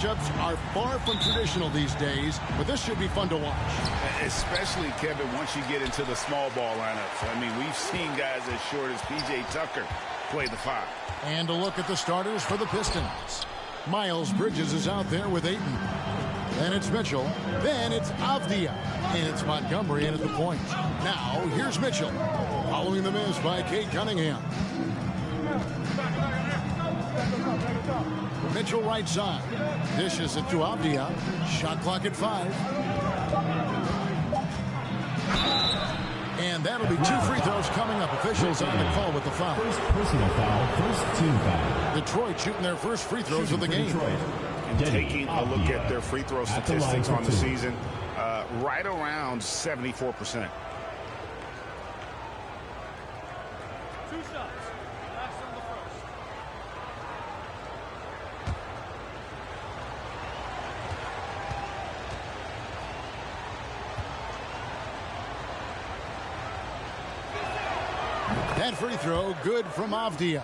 Matchups are far from traditional these days, but this should be fun to watch. Especially, Kevin, once you get into the small ball lineups. I mean, we've seen guys as short as P.J. Tucker play the 5. And a look at the starters for the Pistons. Miles Bridges is out there with Ayton. Then it's Mitchell. Then it's Avdia. And it's Montgomery in at the point. Now, here's Mitchell. Following the miss by Cade Cunningham. Mitchell right side. Dishes it to Avdia. Shot clock at 5. And that'll be 2 free throws coming up. Officials on the call with the foul. First personal foul, first team foul. Detroit shooting their first free throws of the game. And taking a look at their free throw statistics on the season, right around 74%. That free throw good from Avdia.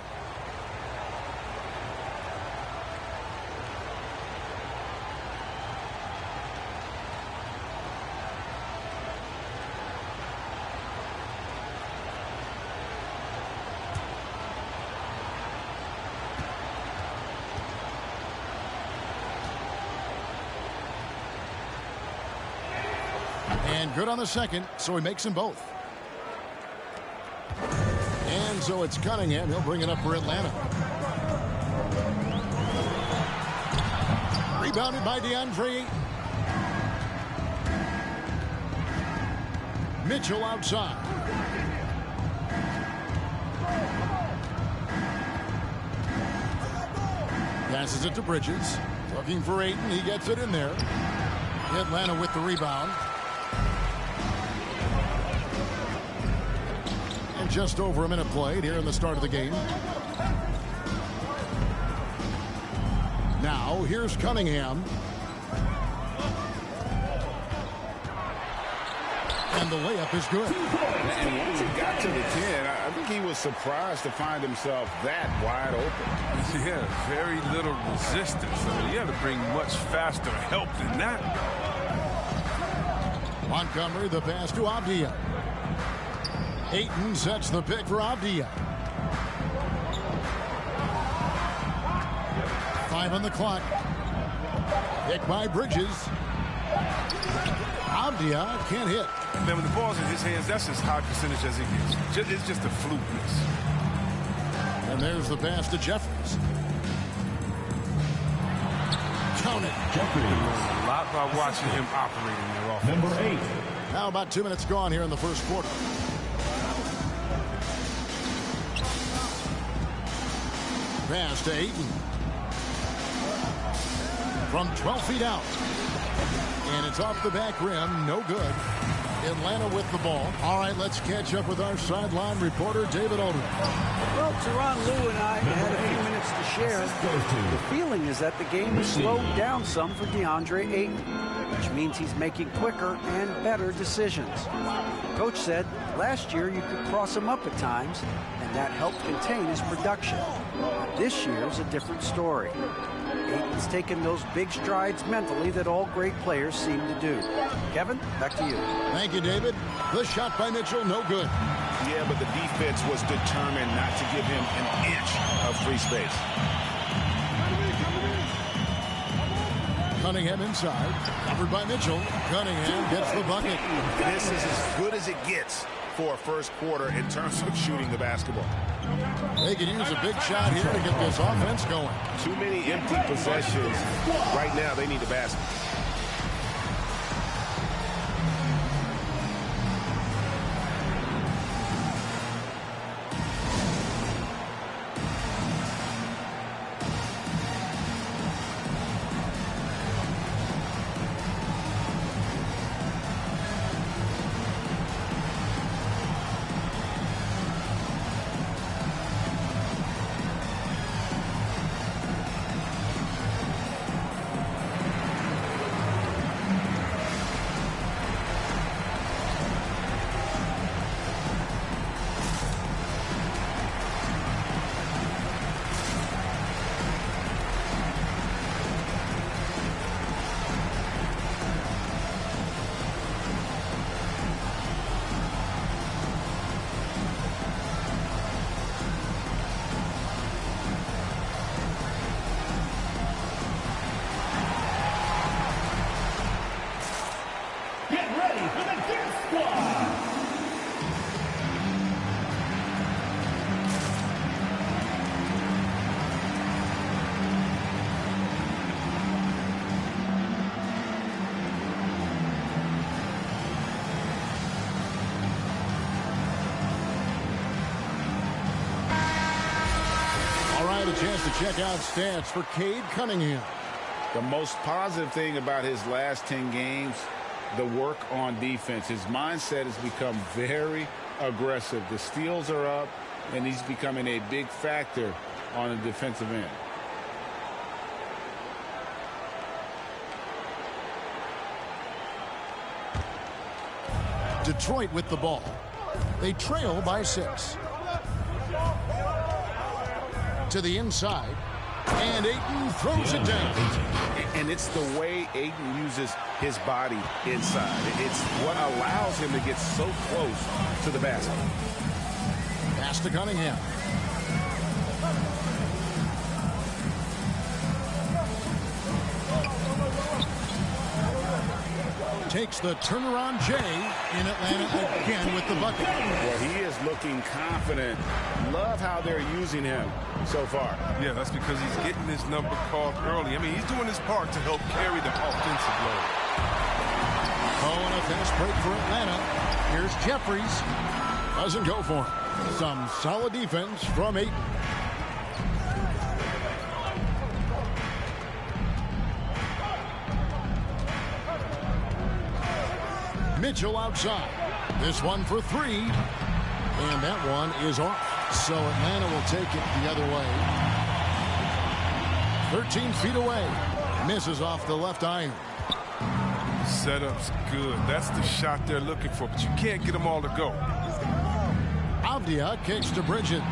And good on the second, so he makes them both. And so it's Cunningham. He'll bring it up for Atlanta. Rebounded by DeAndre Ayton. Mitchell outside. Passes it to Bridges. Looking for Ayton. He gets it in there. Atlanta with the rebound. Just over a minute played here in the start of the game. Now, here's Cunningham. And the layup is good. And once he got to the 10, I think he was surprised to find himself that wide open. Yeah, very little resistance. I mean, you have to bring much faster help than that. Montgomery, the pass to Avdia. Ayton sets the pick for Avdia. 5 on the clock. Pick by Bridges. Avdia can't hit. And then when the ball's in his hands, that's as high percentage as it gets. It's just a fluke miss. And there's the pass to Jeffries. Count it. Jeffries. A lot by watching him operate in their offense. Number 8. Now about 2 minutes gone here in the first quarter. Pass to Ayton. From 12 feet out. And it's off the back rim. No good. Atlanta with the ball. All right, let's catch up with our sideline reporter, David Aldridge. Well, Teron, Lou and I had a few minutes to share. The feeling is that the game has slowed down some for DeAndre Ayton, which means he's making quicker and better decisions. Coach said last year you could cross him up at times, and that helped contain his production. But this year is a different story. Ayton's taken those big strides mentally that all great players seem to do. Kevin, back to you. Thank you, David. The shot by Mitchell, no good. Yeah, but the defense was determined not to give him an inch of free space. Cunningham inside, covered by Mitchell. Cunningham gets the bucket. This is as good as it gets for a first quarter in terms of shooting the basketball. They could use a big shot here to get this offense going. Too many empty possessions. Right now, they need a basket. get a chance to check out stats for Cade Cunningham. The most positive thing about his last 10 games, the work on defense. His mindset has become very aggressive. The steals are up, and he's becoming a big factor on the defensive end. Detroit with the ball. They trail by 6. To the inside. And Ayton throws it down. And it's the way Ayton uses his body inside. It's what allows him to get so close to the basket. Pass to Cunningham. Takes the turnaround Jay in Atlanta again with the bucket. Well, he is looking confident. Love how they're using him so far. Yeah, that's because he's getting his number called early. I mean, he's doing his part to help carry the offensive load. Oh, and a fast break for Atlanta. Here's Jeffries. Doesn't go for him. Some solid defense from Ayton. Mitchell outside. This one for 3. And that one is off. So Atlanta will take it the other way. 13 feet away. Misses off the left iron. Setup's good. That's the shot they're looking for, but you can't get them all to go. Avdia kicks to Bridges.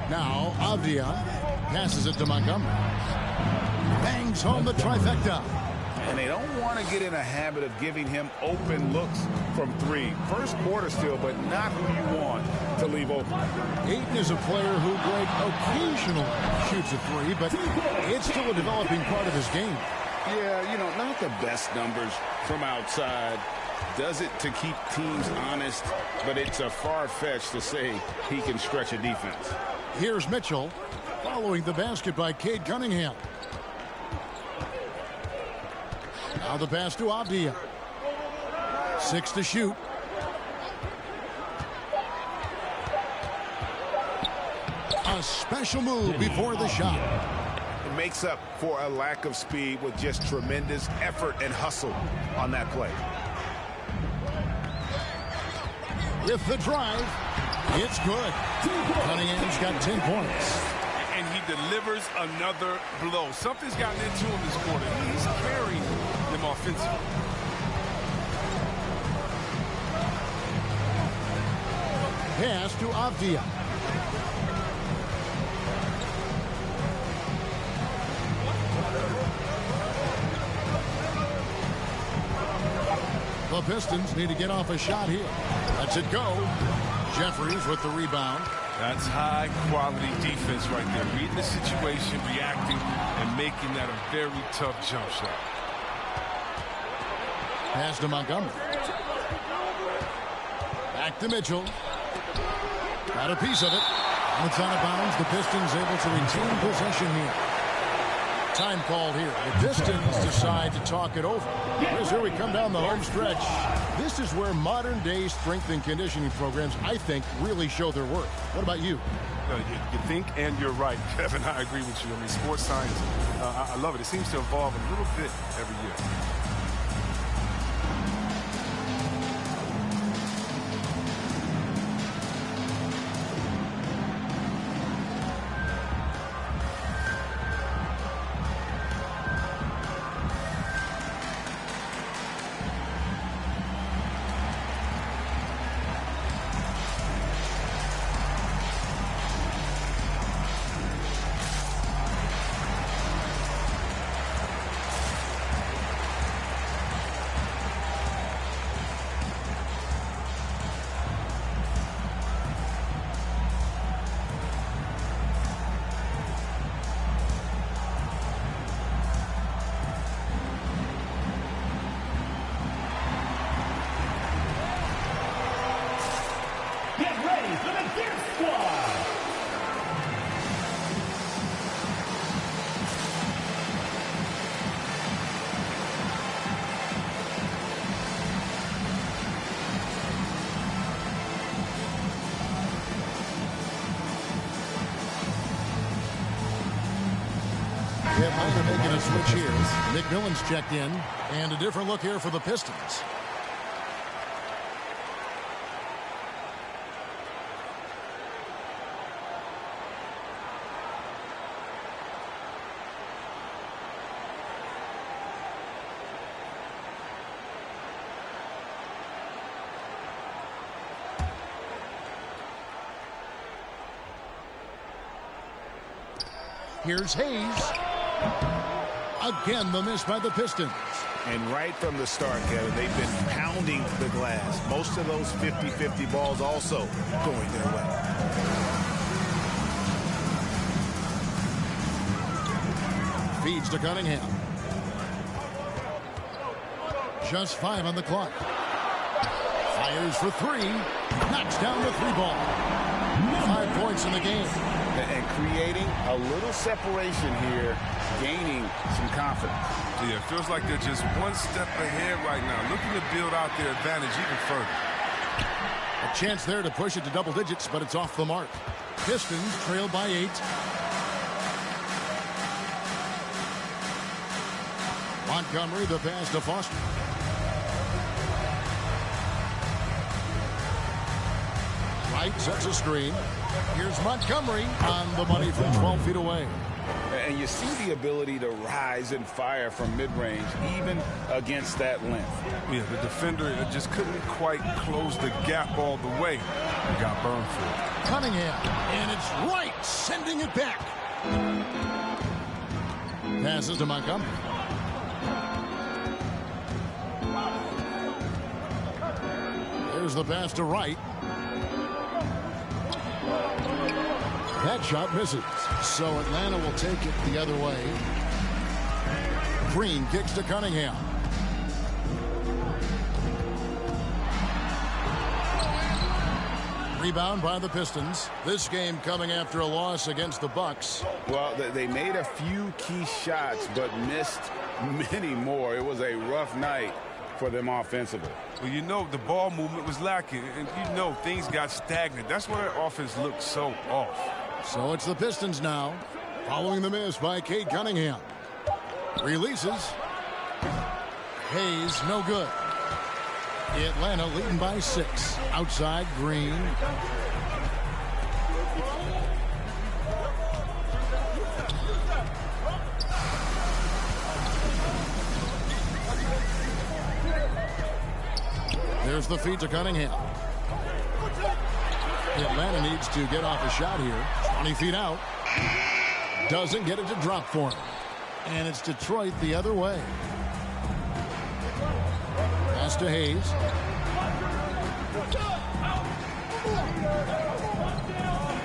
Now Avdia passes it to Montgomery. Bangs home the trifecta. And they don't want to get in a habit of giving him open looks from 3. First quarter still, but not who you want to leave open. Ayton is a player who, Greg, occasionally shoots a 3, but it's still a developing part of his game. Yeah, you know, not the best numbers from outside. Does it to keep teams honest, but it's a far-fetched to say he can stretch a defense. Here's Mitchell following the basket by Cade Cunningham. Now the pass to Avdia. 6 to shoot. A special move before the shot. It makes up for a lack of speed with just tremendous effort and hustle on that play. With the drive, it's good. Cunningham's got 10 points. And he delivers another blow. Something's gotten into him this quarter. He's carrying them offensively. Pass to Avdia. The Pistons need to get off a shot here. Lets it go. Jeffries with the rebound. That's high-quality defense right there. Reading the situation, reacting, and making that a very tough jump shot. Pass to Montgomery. Back to Mitchell. Got a piece of it. It's out of bounds. The Pistons able to retain possession here. Time called here. The Pistons decide to talk it over. As here we come down the home stretch. This is where modern-day strength and conditioning programs, I think, really show their worth. What about you? You think and you're right, Kevin. I agree with you. I mean, sports science, I love it. It seems to evolve a little bit every year. Atlanta making a switch here. McMillan's checked in. And a different look here for the Pistons. Here's Hayes. Again, the miss by the Pistons. And right from the start, Kevin, they've been pounding the glass. Most of those 50-50 balls also going their way. Feeds to Cunningham. Just 5 on the clock. Fires for 3. Knocks down the 3 ball. 5 points in the game. And creating a little separation here, gaining some confidence. Yeah, it feels like they're just one step ahead right now, looking to build out their advantage even further. A chance there to push it to double digits, but it's off the mark. Pistons trail by 8. Montgomery, the pass to Foster. Wright sets a screen. Here's Montgomery on the money from 12 feet away. And you see the ability to rise and fire from mid-range, even against that length. Yeah, the defender just couldn't quite close the gap all the way. He got burned for it. Cunningham, and it's Wright sending it back. Passes to Montgomery. There's the pass to Wright. That shot misses. So Atlanta will take it the other way. Green kicks to Cunningham. Rebound by the Pistons. This game coming after a loss against the Bucks. Well, they made a few key shots, but missed many more. It was a rough night for them offensively. Well, you know, the ball movement was lacking, and you know things got stagnant. That's why their offense looked so off. So it's the Pistons now, following the miss by Cade Cunningham. Releases. Hayes, no good. Atlanta leading by 6. Outside, Green. There's the feed to Cunningham. Atlanta needs to get off a shot here. 20 feet out. Doesn't get it to drop for him. And it's Detroit the other way. Pass to Hayes.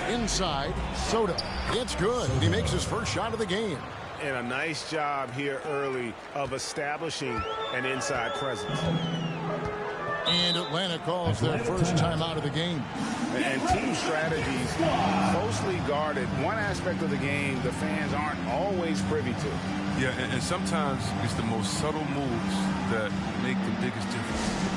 Inside, Soto. It's good. He makes his first shot of the game. And a nice job here early of establishing an inside presence. And Atlanta calls their first time out of the game. And team strategies closely guarded. One aspect of the game the fans aren't always privy to. Yeah, and sometimes it's the most subtle moves that make the biggest difference.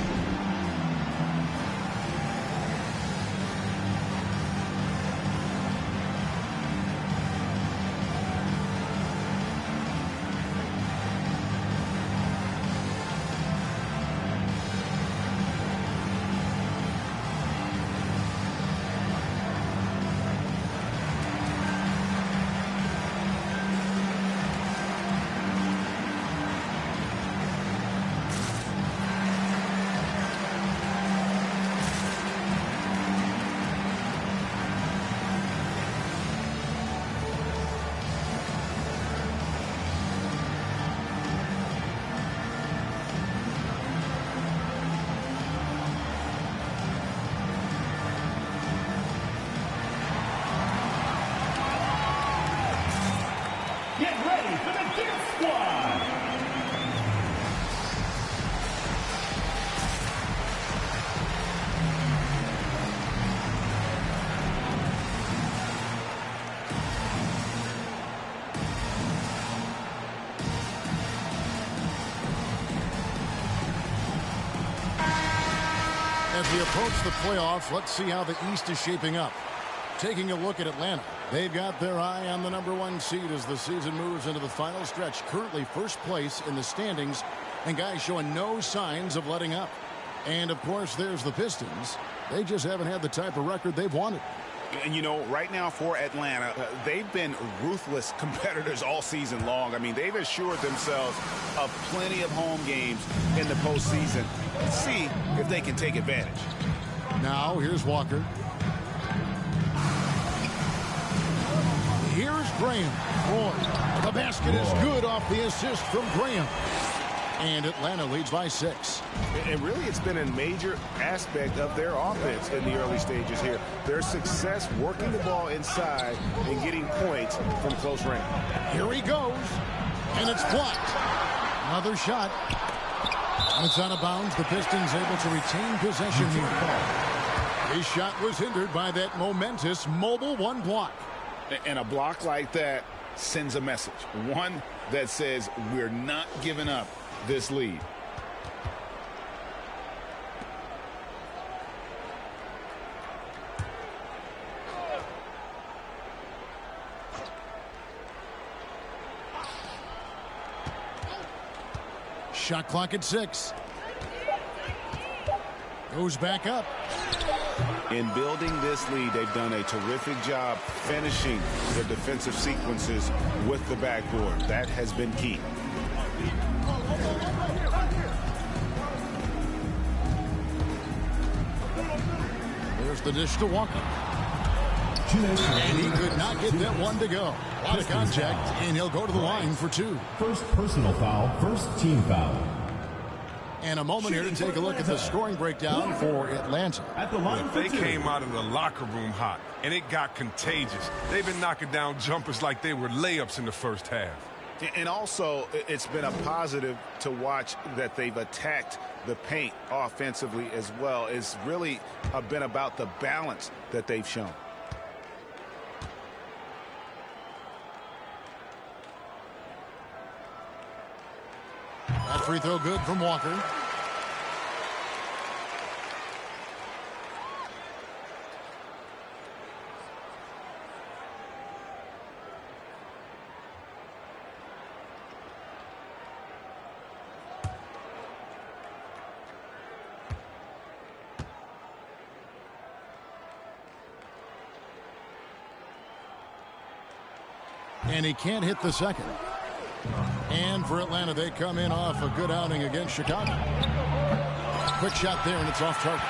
As we approach the playoffs, let's see how the East is shaping up. Taking a look at Atlanta. They've got their eye on the #1 seed as the season moves into the final stretch. Currently first place in the standings, and guys showing no signs of letting up. And, of course, there's the Pistons. They just haven't had the type of record they've wanted. And, you know, right now for Atlanta, they've been ruthless competitors all season long. I mean, they've assured themselves of plenty of home games in the postseason. Let's see if they can take advantage. Now, here's Walker. Here's Graham. Boy, the basket is good off the assist from Graham. And Atlanta leads by 6. And really, it's been a major aspect of their offense in the early stages here. Their success working the ball inside and getting points from close range. Here he goes. And it's blocked. Another shot. And it's out of bounds. The Pistons able to retain possession here. His shot was hindered by that momentous mobile one block. And a block like that sends a message. One that says we're not giving up this lead. Shot clock at 6. Goes back up. In building this lead, they've done a terrific job finishing the defensive sequences with the backboard. That has been key. There's the dish to Walker. And he could not get that one to go. A lot of contact, and he'll go to the line for 2. First personal foul, first team foul. And a moment here to take a look at the scoring breakdown for Atlanta. At the line for They 2. came out of the locker room hot, and it got contagious. They've been knocking down jumpers like they were layups in the first half. And also, it's been a positive to watch that they've attacked the paint offensively as well. It's really been about the balance that they've shown. That free throw good from Walker. And he can't hit the second. And for Atlanta, they come in off a good outing against Chicago. Quick shot there, and it's off target.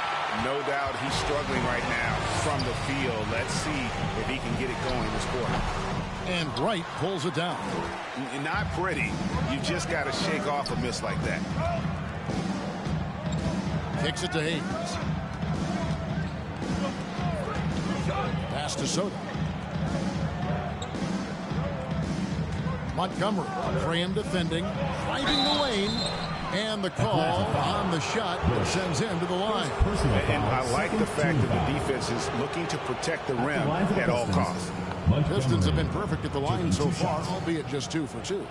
No doubt he's struggling right now from the field. Let's see if he can get it going this quarter. And Wright pulls it down. Not pretty. You just got to shake off a miss like that. Kicks it to Hayes. Pass to Soto. Montgomery, Graham defending, driving the lane, and the call on the shot that sends him to the line. And I like the fact that the defense is looking to protect the rim at all costs. Pistons have been perfect at the line so far, albeit just 2 for 2.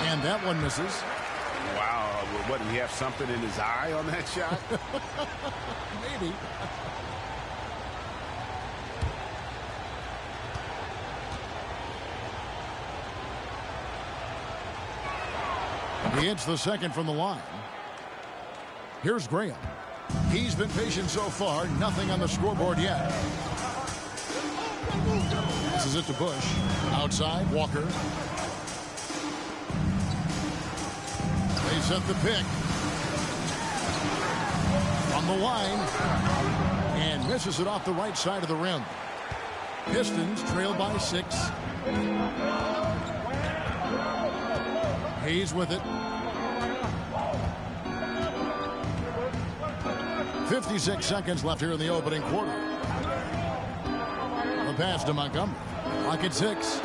And that one misses. Wow, what, did he have something in his eye on that shot? Maybe. He hits the second from the line. Here's Graham. He's been patient so far. Nothing on the scoreboard yet. This is it to Bush. Outside, Walker. They set the pick. On the line. And misses it off the right side of the rim. Pistons trail by 6. Hayes with it. 56 seconds left here in the opening quarter. The pass to Montgomery. Clock at 6.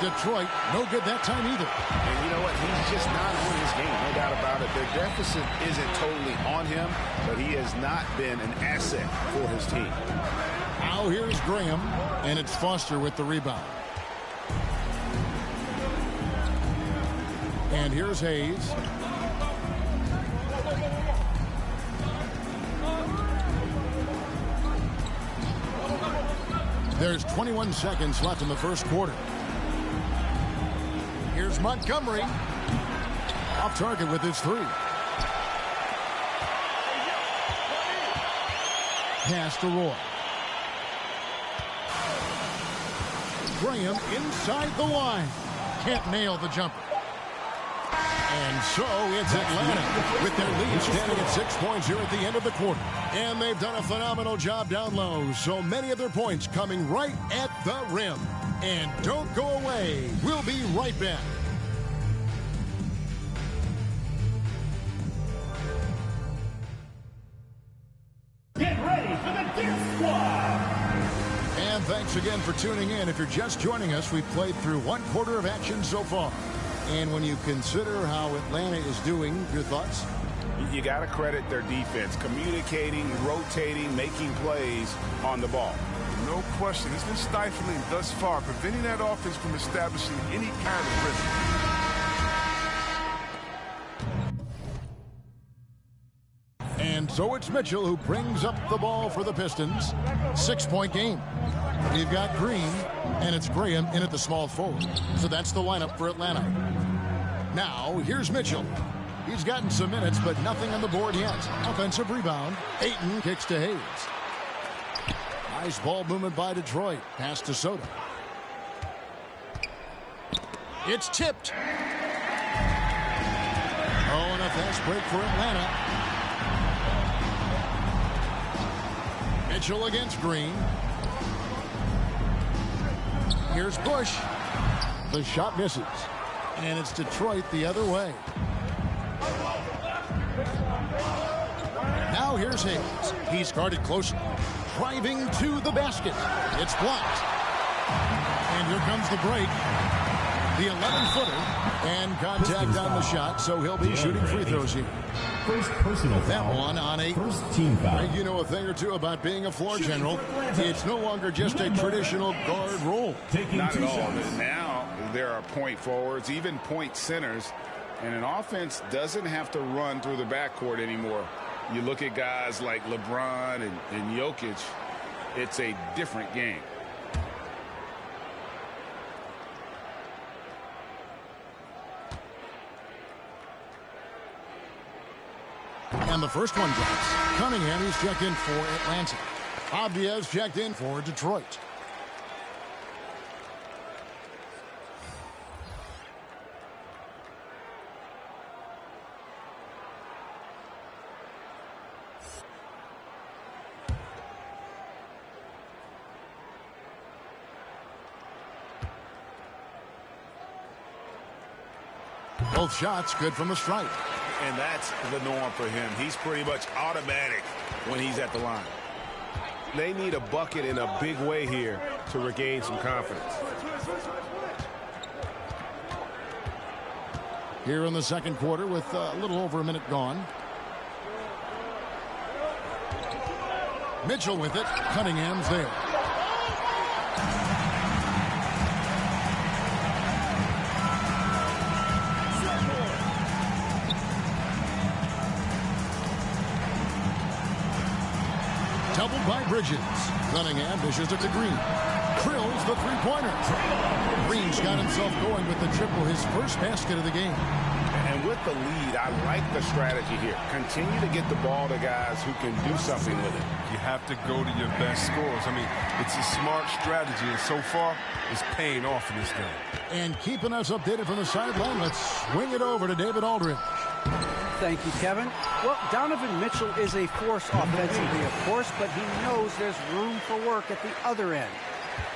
Detroit, no good that time either. And you know what? He's just not on his game, no doubt about it. Their deficit isn't totally on him, but he has not been an asset for his team. Now here's Graham, and it's Foster with the rebound. And here's Hayes. There's 21 seconds left in the first quarter. Here's Montgomery. Off target with his three. Pass to Roy. Graham inside the line. Can't nail the jumper. And so it's Atlanta with their lead standing at 6 points here at the end of the quarter. And they've done a phenomenal job down low. So many of their points coming right at the rim. And don't go away. We'll be right back. Get ready for the Deer Squad. And thanks again for tuning in. If you're just joining us, we've played through one quarter of action so far. And when you consider how Atlanta is doing, your thoughts? You got to credit their defense, communicating, rotating, making plays on the ball. No question. It's been stifling thus far, preventing that offense from establishing any kind of rhythm. And so it's Mitchell who brings up the ball for the Pistons. 6-point game. We've got Green, and it's Graham in at the small forward. So that's the lineup for Atlanta. Now, here's Mitchell. He's gotten some minutes, but nothing on the board yet. Offensive rebound. Ayton kicks to Hayes. Nice ball movement by Detroit. Pass to Soto. It's tipped. Oh, and a fast break for Atlanta. Mitchell against Green. Here's Bush. The shot misses. And it's Detroit the other way. Now here's Hayes. He's guarded closely. Driving to the basket. It's blocked. And here comes the break. The 11-footer. And contact on the shot, so he'll be shooting free throws here. First personal foul. That one on a first team foul. You know a thing or two about being a floor general. It's no longer just a traditional guard role. Not at all. Now there are point forwards, even point centers, and an offense doesn't have to run through the backcourt anymore. You look at guys like LeBron and Jokic, it's a different game. And the first one drops. Cunningham, he's checked in for Atlanta. Avdia's checked in for Detroit. Both shots good from the stripe. And that's the norm for him. He's pretty much automatic when he's at the line. They need a bucket in a big way here to regain some confidence. Here in the second quarter with a little over a minute gone. Mitchell with it. Cunningham's there. Doubled by Bridges. Cunningham dishes it to Green. Drills the three-pointer. Green's got himself going with the triple, his first basket of the game. And with the lead, I like the strategy here. Continue to get the ball to guys who can do something with it. You have to go to your best scorers. I mean, it's a smart strategy, and so far, it's paying off in this game. And keeping us updated from the sideline, let's swing it over to David Aldridge. Thank you, Kevin. Well, Donovan Mitchell is a force offensively, of course, but he knows there's room for work at the other end.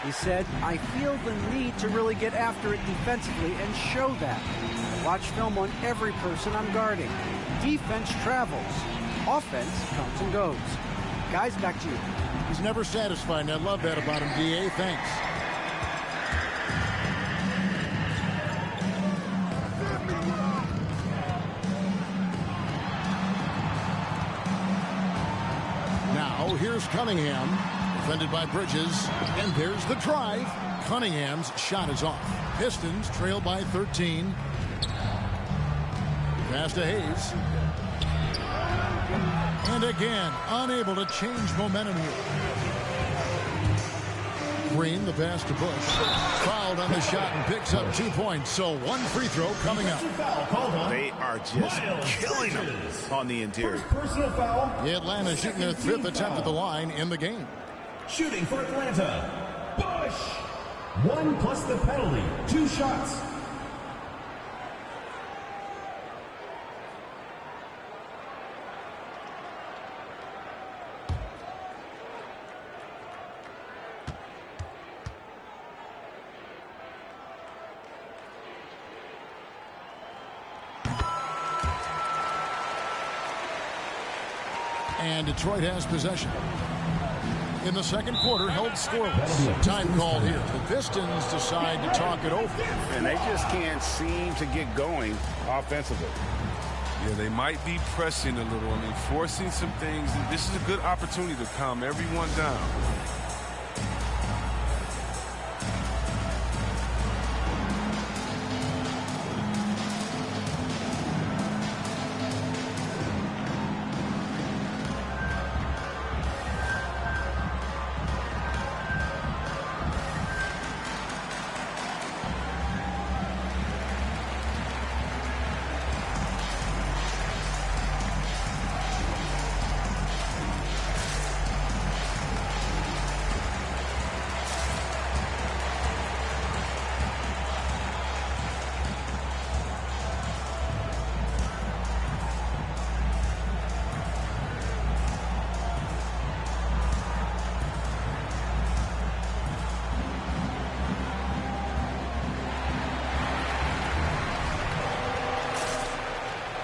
He said, I feel the need to really get after it defensively and show that. I watch film on every person I'm guarding. Defense travels. Offense comes and goes. Guys, back to you. He's never satisfied, and I love that about him, D.A. Thanks. here's Cunningham, defended by Bridges, and there's the drive. Cunningham's shot is off. Pistons trail by 13. Pass to Hayes. And again, unable to change momentum here. Green, the pass to Bush. Fouled on the shot and picks up 2 points. So one free throw coming up. They are just killing them on the interior. Personal foul. Atlanta shooting their 5th attempt at the line in the game. Shooting for Atlanta. Bush. 1 plus the penalty. 2 shots. And Detroit has possession. In the second quarter, held scoreless. Time called here. The Pistons decide to talk it over. And they just can't seem to get going offensively. Yeah, they might be pressing a little. I mean, forcing some things. This is a good opportunity to calm everyone down.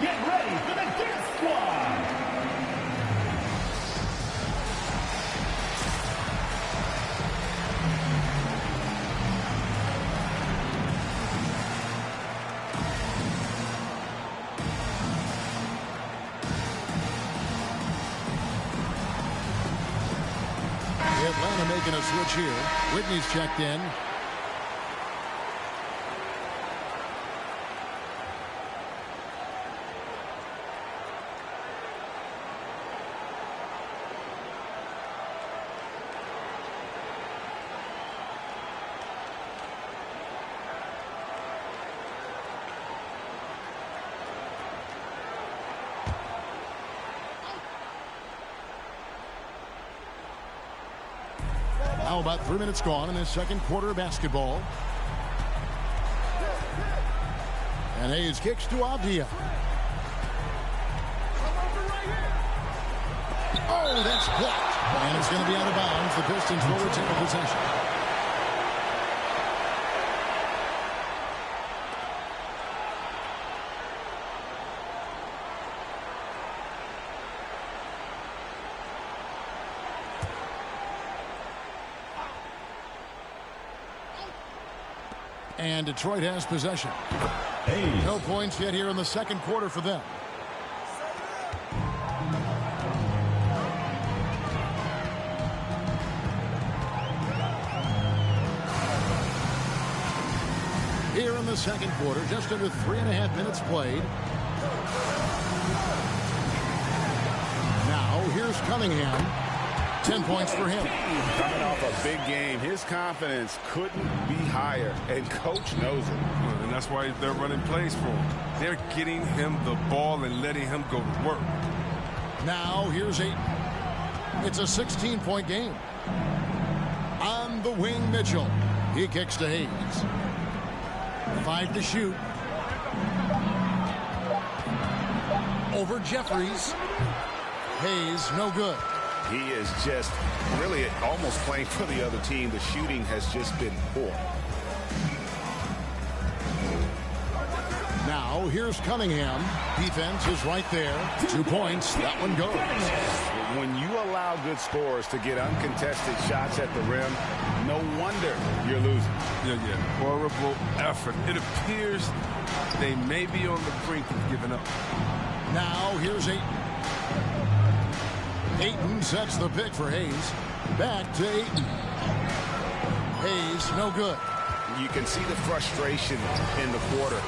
Get ready for the Death Squad. Atlanta making a switch here. Whitney's checked in. Now about 3 minutes gone in this second quarter of basketball. And Hayes kicks to Avdia. Oh, that's blocked. And it's going to be out of bounds. The Pistons will retain possession. And Detroit has possession. No points yet here in the second quarter for them. Here in the second quarter, just under 3.5 minutes played. Now, here's Cunningham. 10 points for him. Coming off a big game, his confidence couldn't be higher, and coach knows it. And that's why they're running plays for him. They're getting him the ball and letting him go to work. Now, here's Ayton. It's a 16-point game. On the wing, Mitchell. He kicks to Hayes. 5 to shoot. Over Jeffries. Hayes, no good. He is just really almost playing for the other team. The shooting has just been poor. Now, here's Cunningham. Defense is right there. 2 points. That one goes. When you allow good scorers to get uncontested shots at the rim, no wonder you're losing. Yeah. Horrible effort. It appears they may be on the brink of giving up. Now, here's Ayton. Ayton sets the pick for Hayes. Back to Ayton. Hayes, no good. You can see the frustration in the quarter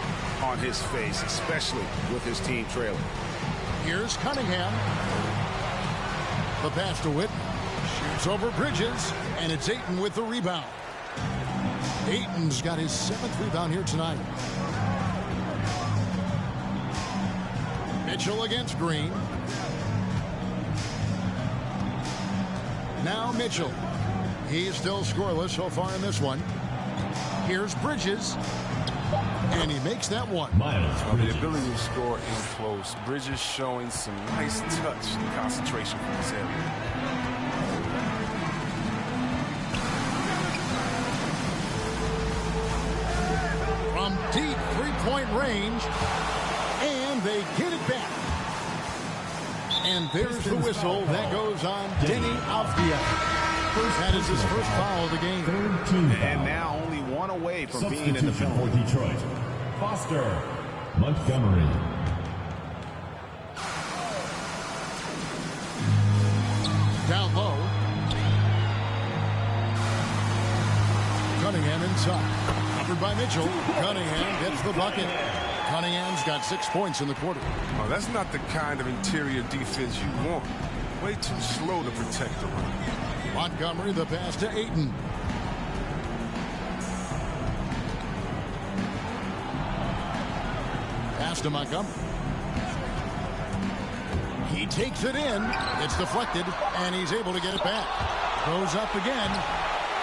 on his face, especially with his team trailing. Here's Cunningham. The pass to Whitten. Shoots over Bridges, and it's Ayton with the rebound. Ayton's got his 7th rebound here tonight. Mitchell against Green. Now Mitchell. He's still scoreless so far in this one. Here's Bridges. And he makes that one. The ability to score in close. Bridges showing some nice touch and concentration from this area. From deep three-point range. And they get it back. And there's the whistle. That goes on Denny Avdia. That is his first foul of the game. And now only one away from being in the penalty. For Detroit, Foster Montgomery. Down low. Cunningham inside. Covered by Mitchell. Cunningham gets the bucket. Cunningham's got 6 points in the quarter. Oh, that's not the kind of interior defense you want. Way too slow to protect the rim. Montgomery, the pass to Ayton. Pass to Montgomery. He takes it in. It's deflected, and he's able to get it back. Goes up again.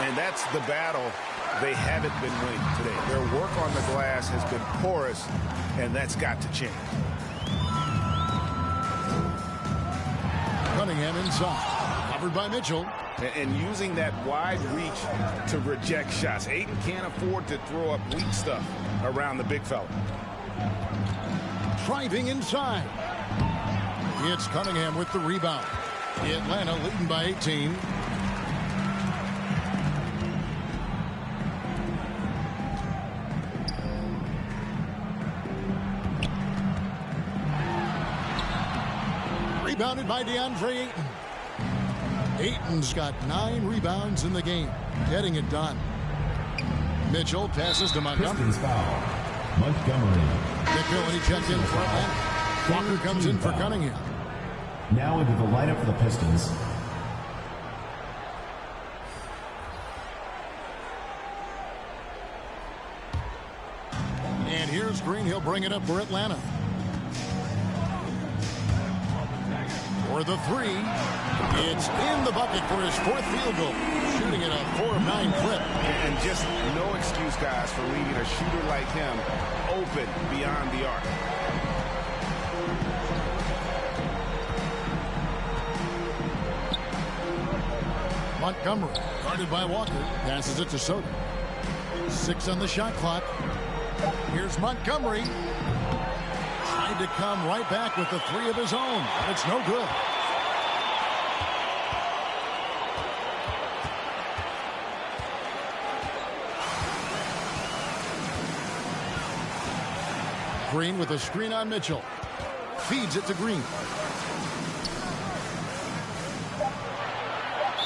And that's the battle they haven't been winning today. Their work on the glass has been porous, and that's got to change. Cunningham inside. Covered by Mitchell. And using that wide reach to reject shots. Ayton can't afford to throw up weak stuff around the big fella. Driving inside. It's Cunningham with the rebound. Atlanta leading by 18. Rebounded by DeAndre Ayton. Ayton's got 9 rebounds in the game. Getting it done. Mitchell passes to Montgomery. Pistons foul. Montgomery. McMillan, he checked in for Atlanta. Walker comes in for Cunningham. Now into the lineup for the Pistons. And here's Green. He'll bring it up for Atlanta. For the 3. It's in the bucket for his 4th field goal. Shooting at a 4 of 9 clip. And just no excuse, guys, for leaving a shooter like him open beyond the arc. Montgomery, guarded by Walker, passes it to Soto. 6 on the shot clock. Here's Montgomery. Tried to come right back with the 3 of his own, but it's no good. Green with a screen on Mitchell. Feeds it to Green.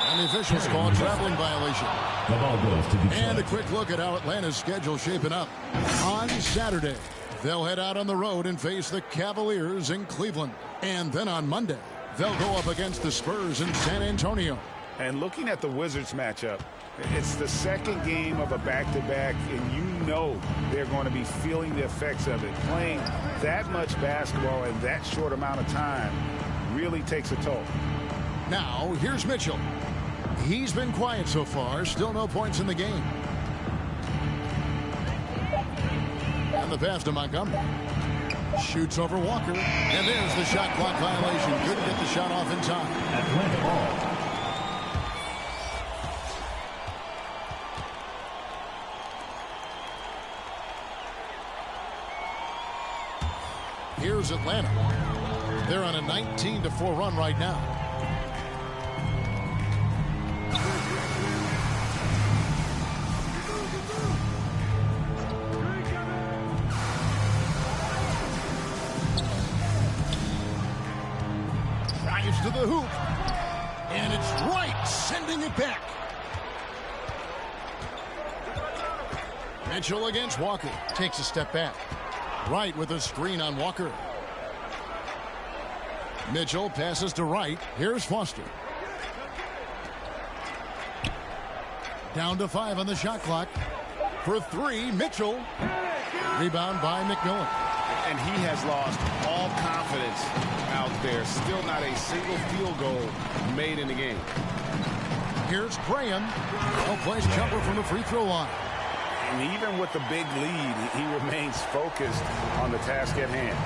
And the officials call traveling violation. The ball goes to Detroit. And a quick look at how Atlanta's schedule shaping up. On Saturday, they'll head out on the road and face the Cavaliers in Cleveland. And then on Monday, they'll go up against the Spurs in San Antonio. And looking at the Wizards matchup, it's the second game of a back-to-back, and you know they're going to be feeling the effects of it. Playing that much basketball in that short amount of time really takes a toll. Now, here's Mitchell. He's been quiet so far. Still no points in the game. And the pass to Montgomery. Shoots over Walker. And there's the shot clock violation. Couldn't get the shot off in time. Atlanta ball. Here's Atlanta. They're on a 19-4 run right now. Drives to the hoop. Mitchell against Walker. Takes a step back. Wright with a screen on Walker. Mitchell passes to Wright. Here's Foster. Down to 5 on the shot clock. For 3, Mitchell. Rebound by McMillan. And he has lost all confidence out there. Still not a single field goal made in the game. Here's Graham. Well-placed jumper from the free throw line. And even with the big lead, he remains focused on the task at hand.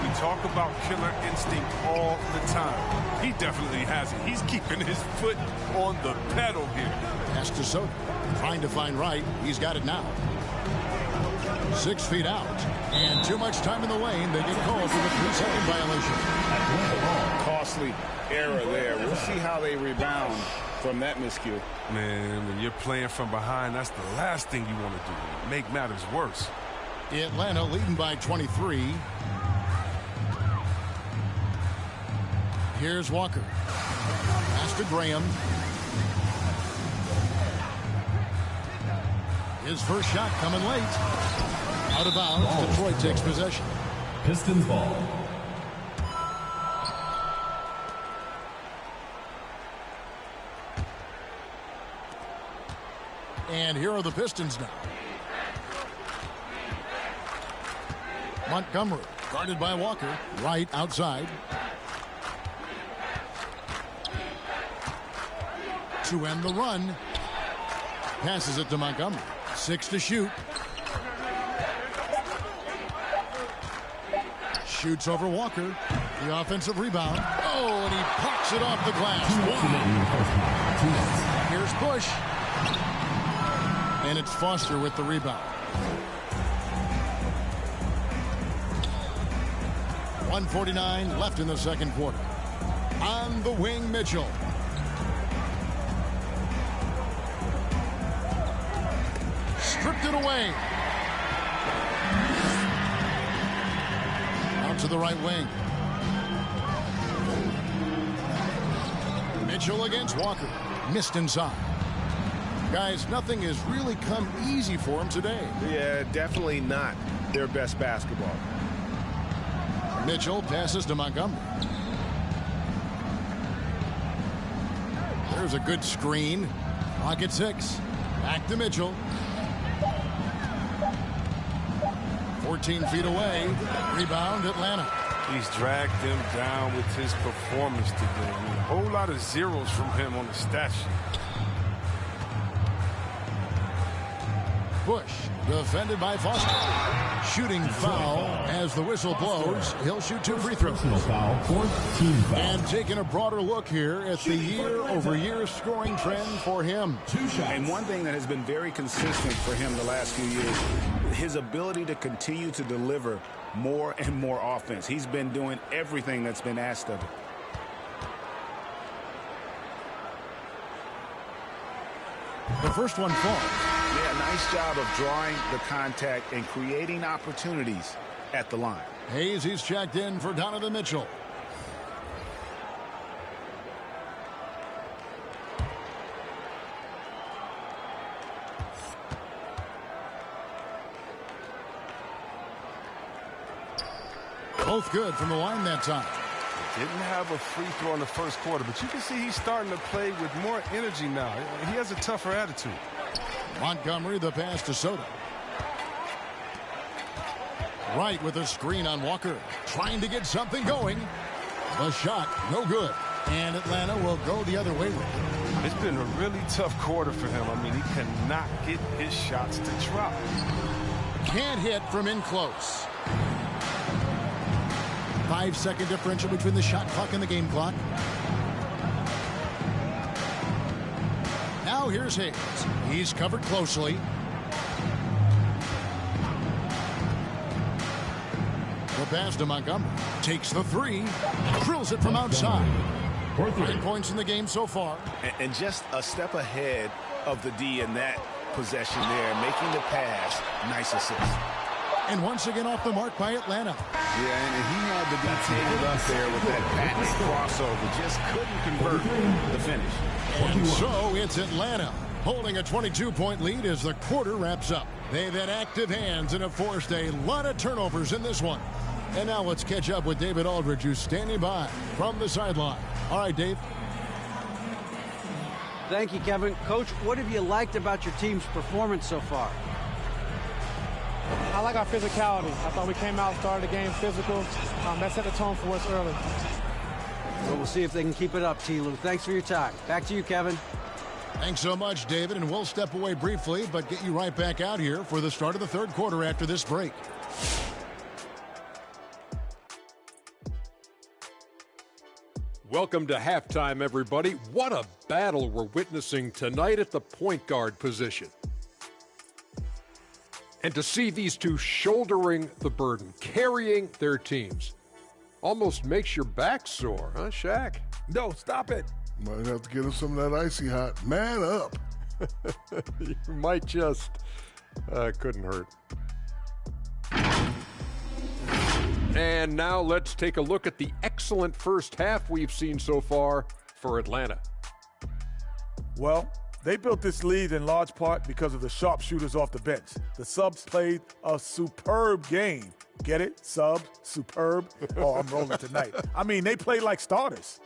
We talk about killer instinct all the time. He definitely has it. He's keeping his foot on the pedal here. Pass to Soto. Trying to find Wright. He's got it now. 6 feet out. And too much time in the lane. They get called for the 3-second violation. Costly error there. We'll see how they rebound from that miscue. Man, when you're playing from behind, that's the last thing you want to do. Make matters worse. Atlanta leading by 23. Here's Walker. Pass to Graham. His first shot coming late. Out of bounds. Detroit takes possession. Pistons ball. And here are the Pistons now. Montgomery guarded by Walker. Wright outside. To end the run. Passes it to Montgomery. 6 to shoot. Shoots over Walker. The offensive rebound. Oh, and he pops it off the glass. Wow. Here's Bush. And it's Foster with the rebound. 1:49 left in the second quarter. On the wing, Mitchell. Stripped it away. Out to the right wing. Mitchell against Walker. Missed inside. Guys, nothing has really come easy for him today. Yeah, definitely not their best basketball. Mitchell passes to Montgomery. There's a good screen. Clock at 6. Back to Mitchell. 14 feet away. Rebound, Atlanta. He's dragged them down with his performance today. I mean, a whole lot of zeros from him on the stat sheet. Bush, defended by Foster. Shooting foul as the whistle blows. He'll shoot 2 free throws. Foul, 14 foul. And taking a broader look here at the year-over-year scoring trend for him. 2 shots. And one thing that has been very consistent for him the last few years, his ability to continue to deliver more and more offense. He's been doing everything that's been asked of him. The first one falls. Yeah, nice job of drawing the contact and creating opportunities at the line. Hayes, he's checked in for Donovan Mitchell. Both good from the line that time. Didn't have a free throw in the first quarter, but you can see he's starting to play with more energy now. He has a tougher attitude. Montgomery, the pass to Soto. Wright with a screen on Walker. Trying to get something going. The shot, no good. And Atlanta will go the other way with it. It's been a really tough quarter for him. I mean, he cannot get his shots to drop. Can't hit from in close. 5-second differential between the shot clock and the game clock. Now here's Hayes. He's covered closely. The pass to Montgomery. Takes the 3. Drills it from outside. 9 points in the game so far. And just a step ahead of the D in that possession there, making the pass. Nice assist. And once again off the mark by Atlanta. Yeah, and he had to be tangled up there with that patented crossover. Just couldn't convert the finish. And so it's Atlanta Holding a 22-point lead as the quarter wraps up. They've had active hands and have forced a lot of turnovers in this one. And now let's catch up with David Aldridge, who's standing by from the sideline. All right, Dave. Thank you, Kevin. Coach, what have you liked about your team's performance so far? I like our physicality. I thought we came out, started the game physical. That set the tone for us early. Well, we'll see if they can keep it up, T. Lou. Thanks for your time. Back to you, Kevin. Thanks so much, David, and we'll step away briefly, but get you right back out here for the start of the third quarter after this break. Welcome to halftime, everybody. What a battle we're witnessing tonight at the point guard position. And to see these two shouldering the burden, carrying their teams, almost makes your back sore, huh, Shaq? No, stop it. Might have to get him some of that icy hot. Man up. You might just. Couldn't hurt. And now let's take a look at the excellent first half we've seen so far for Atlanta. Well, they built this lead in large part because of the sharpshooters off the bench. The subs played a superb game. Get it? Subs, superb. Oh, I'm rolling tonight. I mean, they played like starters.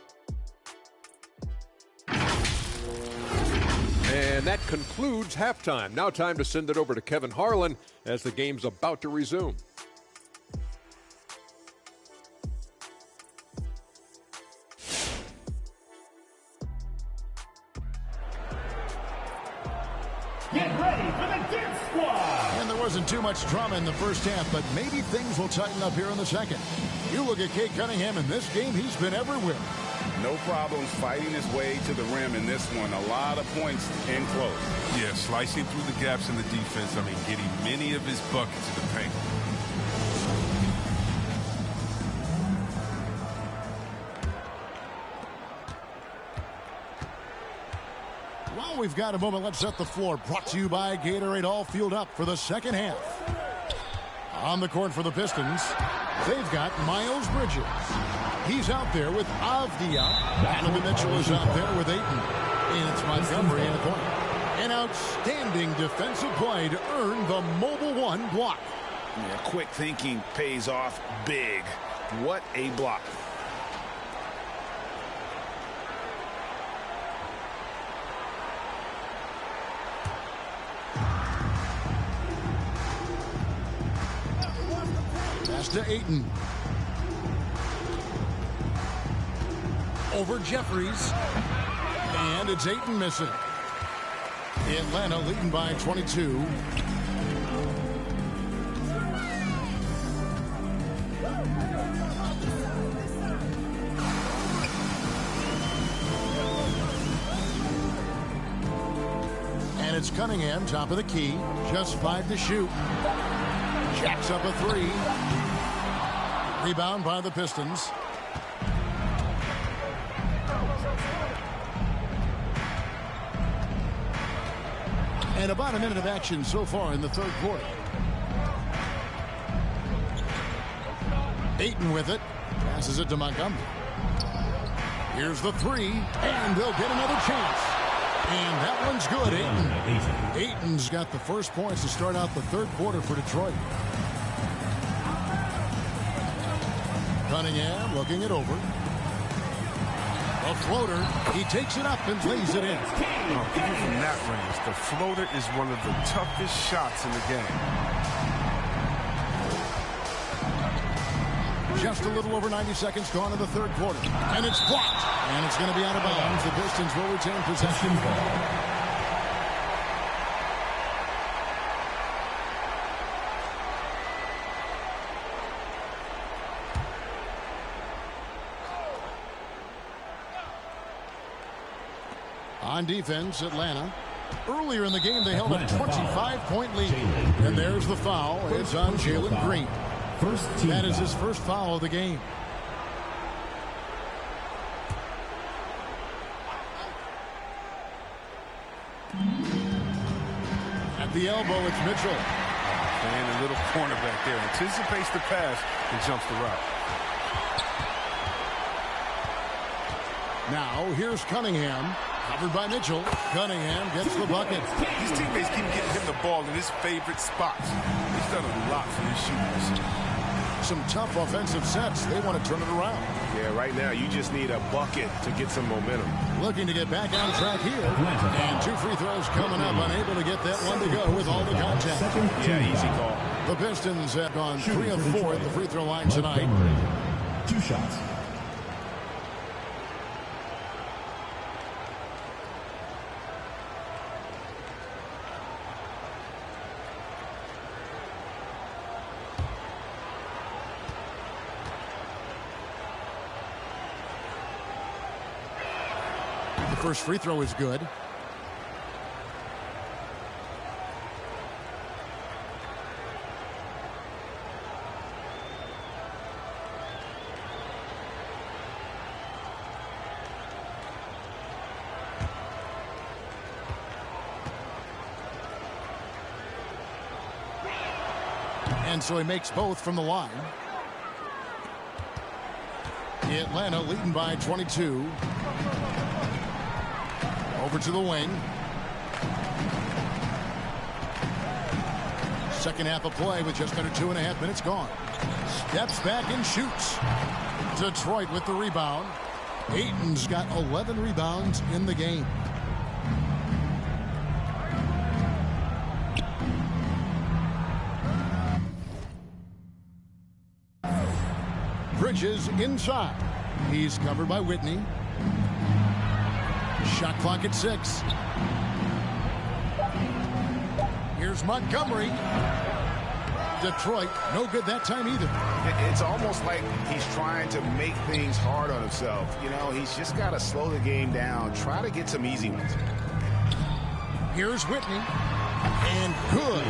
And that concludes halftime. Now time to send it over to Kevin Harlan as the game's about to resume. Get ready for the Dance Squad! And there wasn't too much drama in the first half, but maybe things will tighten up here in the second. You look at Cade Cunningham in this game, he's been everywhere. No problems fighting his way to the rim in this one. A lot of points in close. Yeah, slicing through the gaps in the defense. I mean, getting many of his buckets in the paint. Well, we've got a moment. Let's set the floor. Brought to you by Gatorade, all fueled up for the second half. On the court for the Pistons, they've got Miles Bridges. He's out there with Avdia. Donovan Mitchell is out there with Ayton. And it's Montgomery in the corner. An outstanding defensive play to earn the mobile one block. Yeah, quick thinking pays off big. What a block. Pass to Ayton. Over Jeffries. And it's Ayton missing. Atlanta leading by 22. And it's Cunningham, top of the key. Just 5 to shoot. Jacks up a 3. Rebound by the Pistons. And about a minute of action so far in the third quarter. Ayton with it. Passes it to Montgomery. Here's the 3. And they'll get another chance. And that one's good, Ayton. Ayton's got the first points to start out the third quarter for Detroit. Cunningham looking it over. A floater. He takes it up and lays it in. Even from that range, the floater is one of the toughest shots in the game. Just a little over 90 seconds gone in the third quarter. And it's blocked. And it's going to be out of bounds. The Pistons will retain possession. On defense, Atlanta. Earlier in the game, they held a 25-point lead. And there's the foul. It's on Jalen Green. That is his first foul of the game. At the elbow, it's Mitchell. And a little cornerback there. Anticipates the pass and jumps the route. Now, here's Cunningham. Covered by Mitchell. Cunningham gets the bucket. His teammates keep getting him the ball in his favorite spots. He's done a lot for his shooters. Some tough offensive sets. They want to turn it around. Yeah, right now you just need a bucket to get some momentum. Looking to get back on track here. And 2 free throws coming up. Unable to get that one to go with all the contact. Yeah, easy call. The Pistons have gone 3 of 4 at the free throw line tonight. 2 shots. The first free throw is good. And so he makes both from the line. Atlanta leading by 22. Over to the wing. Second half of play with just under 2.5 minutes gone. Steps back and shoots. Detroit with the rebound. Ayton's got 11 rebounds in the game. Bridges inside. He's covered by Whitney. Shot clock at 6. Here's Montgomery. Detroit, no good that time either. It's almost like he's trying to make things hard on himself. You know, he's just got to slow the game down. Try to get some easy ones. Here's Whitney. And good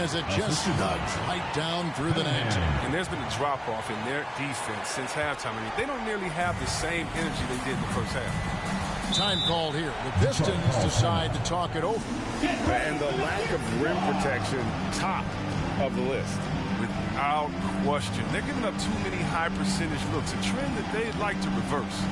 as it just snugs right down through the net. And there's been a drop-off in their defense since halftime. I mean, they don't nearly have the same energy they did in the first half. Time called here. The Pistons decide to talk it over. And the lack of rim protection, top of the list. Without question. They're giving up too many high-percentage looks, a trend that they'd like to reverse.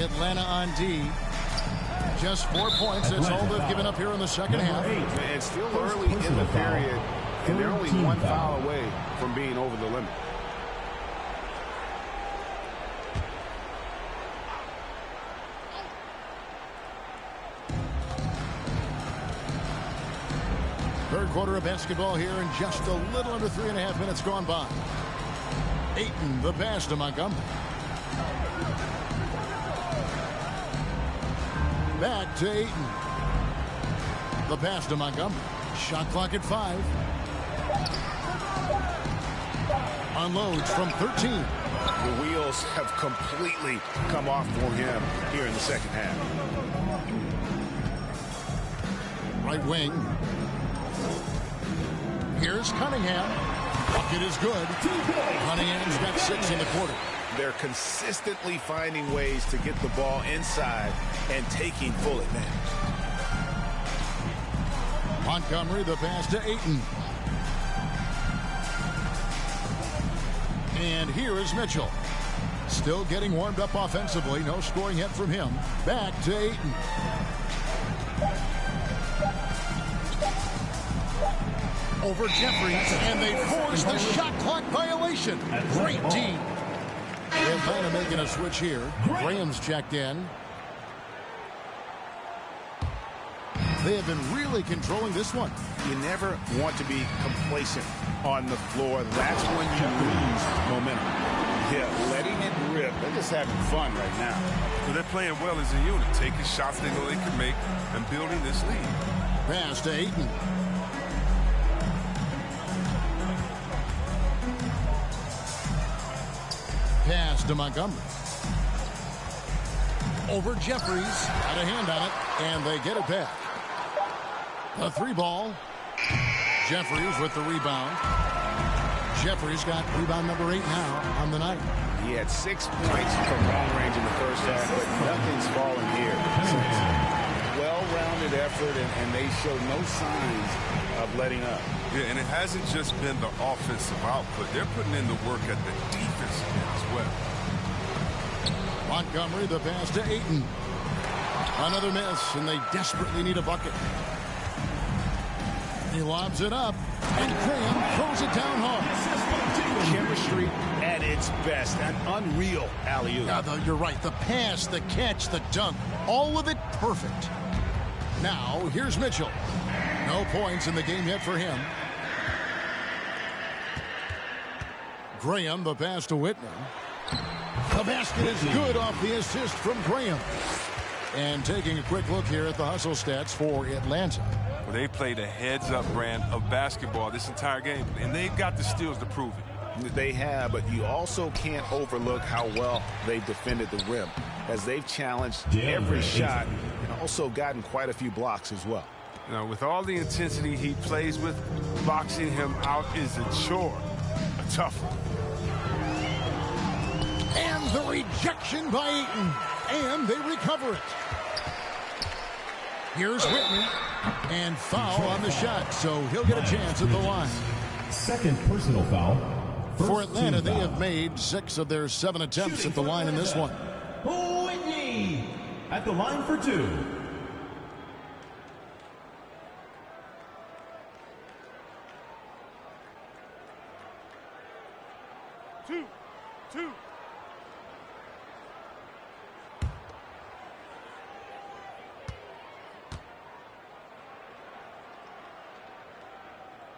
Atlanta on D. Just 4 points. That's all they've given up here in the second half. And still early in the period, and they're only one foul away from being over the limit. Third quarter of basketball here, and just a little under 3.5 minutes gone by. Ayton, the pass to Montgomery. Back to Ayton. The pass to Montgomery. Shot clock at 5. Unloads from 13. The wheels have completely come off for him here in the second half. Right wing. Here's Cunningham. Bucket is good. Cunningham's got 6 in the quarter. They're consistently finding ways to get the ball inside and taking full advantage. Montgomery, the pass to Ayton. And here is Mitchell. Still getting warmed up offensively. No scoring yet from him. Back to Ayton. Over Jeffries, and they force the shot clock violation. Great D. They're kind of making a switch here. Graham's checked in. They have been really controlling this one. You never want to be complacent on the floor. That's when you lose momentum. Yeah, letting it rip. They're just having fun right now. So they're playing well as a unit, taking shots they know they can make and building this lead. Pass to Ayton. Pass to Montgomery. Over Jeffries. Had a hand on it, and they get it back. A 3-ball. Jeffries with the rebound. Jeffries got rebound number 8 now on the night. He had 6 points from long range in the first half, but nothing's fallen here. Well-rounded effort, and they show no signs of letting up. Yeah, and it hasn't just been the offensive output. They're putting in the work at the defensive end as well. Montgomery, the pass to Ayton. Another miss, and they desperately need a bucket. He lobs it up, and Graham throws it down hard. Chemistry at its best. An unreal alley-oop. Yeah, you're right. The pass, the catch, the dunk, all of it perfect. Now, here's Mitchell. No points in the game yet for him. Graham, the pass to Whitman. The basket is good off the assist from Graham. And taking a quick look here at the hustle stats for Atlanta. Well, they played a heads-up brand of basketball this entire game, and they've got the steals to prove it. They have, but you also can't overlook how well they've defended the rim, as they've challenged every shot and also gotten quite a few blocks as well. Now, with all the intensity he plays with, boxing him out is a chore, a tough one. And the rejection by Ayton, and they recover it. Here's Whitney, and foul on the shot, so he'll get a chance at the line. Second personal foul. For Atlanta, they have made 6 of their 7 attempts at the line in this one. Whitney at the line for 2. Two.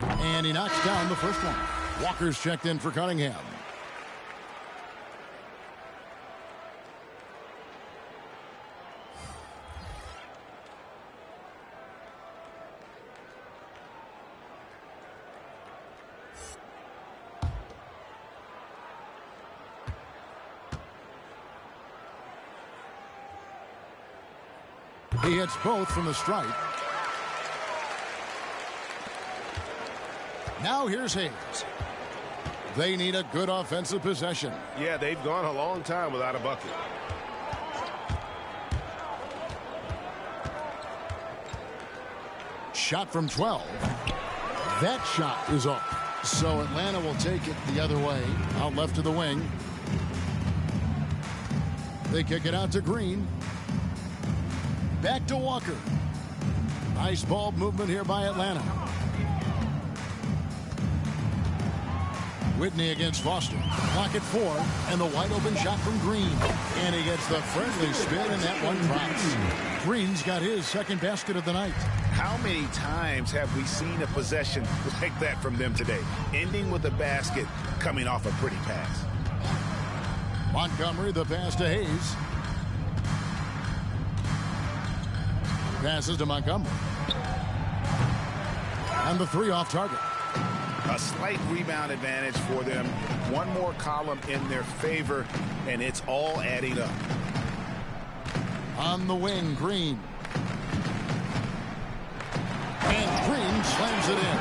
And he knocks down the first one. Walker's checked in for Cunningham. He hits both from the stripe. Now here's Hayes. They need a good offensive possession. Yeah, they've gone a long time without a bucket. Shot from 12. That shot is off. So Atlanta will take it the other way. Out left to the wing. They kick it out to Green. Back to Walker. Nice ball movement here by Atlanta. Whitney against Foster. Clock at 4, and the wide open shot from Green. And he gets the friendly spin, and that one drops. Green's got his second basket of the night. How many times have we seen a possession like that from them today? Ending with a basket, coming off a pretty pass. Montgomery, the pass to Hayes. Passes to Montgomery. And the 3 off target. A slight rebound advantage for them. One more column in their favor, and it's all adding up. On the wing, Green. And Green slams it in.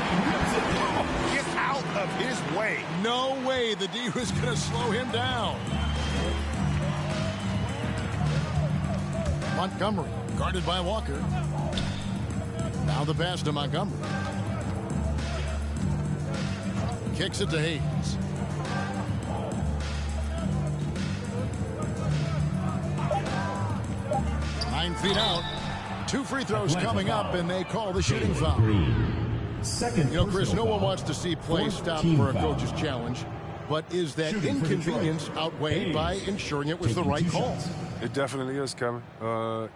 Get out of his way. No way the D was going to slow him down. Montgomery, guarded by Walker. Now the pass to Montgomery. Kicks it to Hayes. Nine feet out. 2 free throws coming up, and they call the shooting foul. Second, Chris, no one wants to see play stop for a coach's challenge, but is that inconvenience outweighed by ensuring it was the right call? It definitely is, Kevin.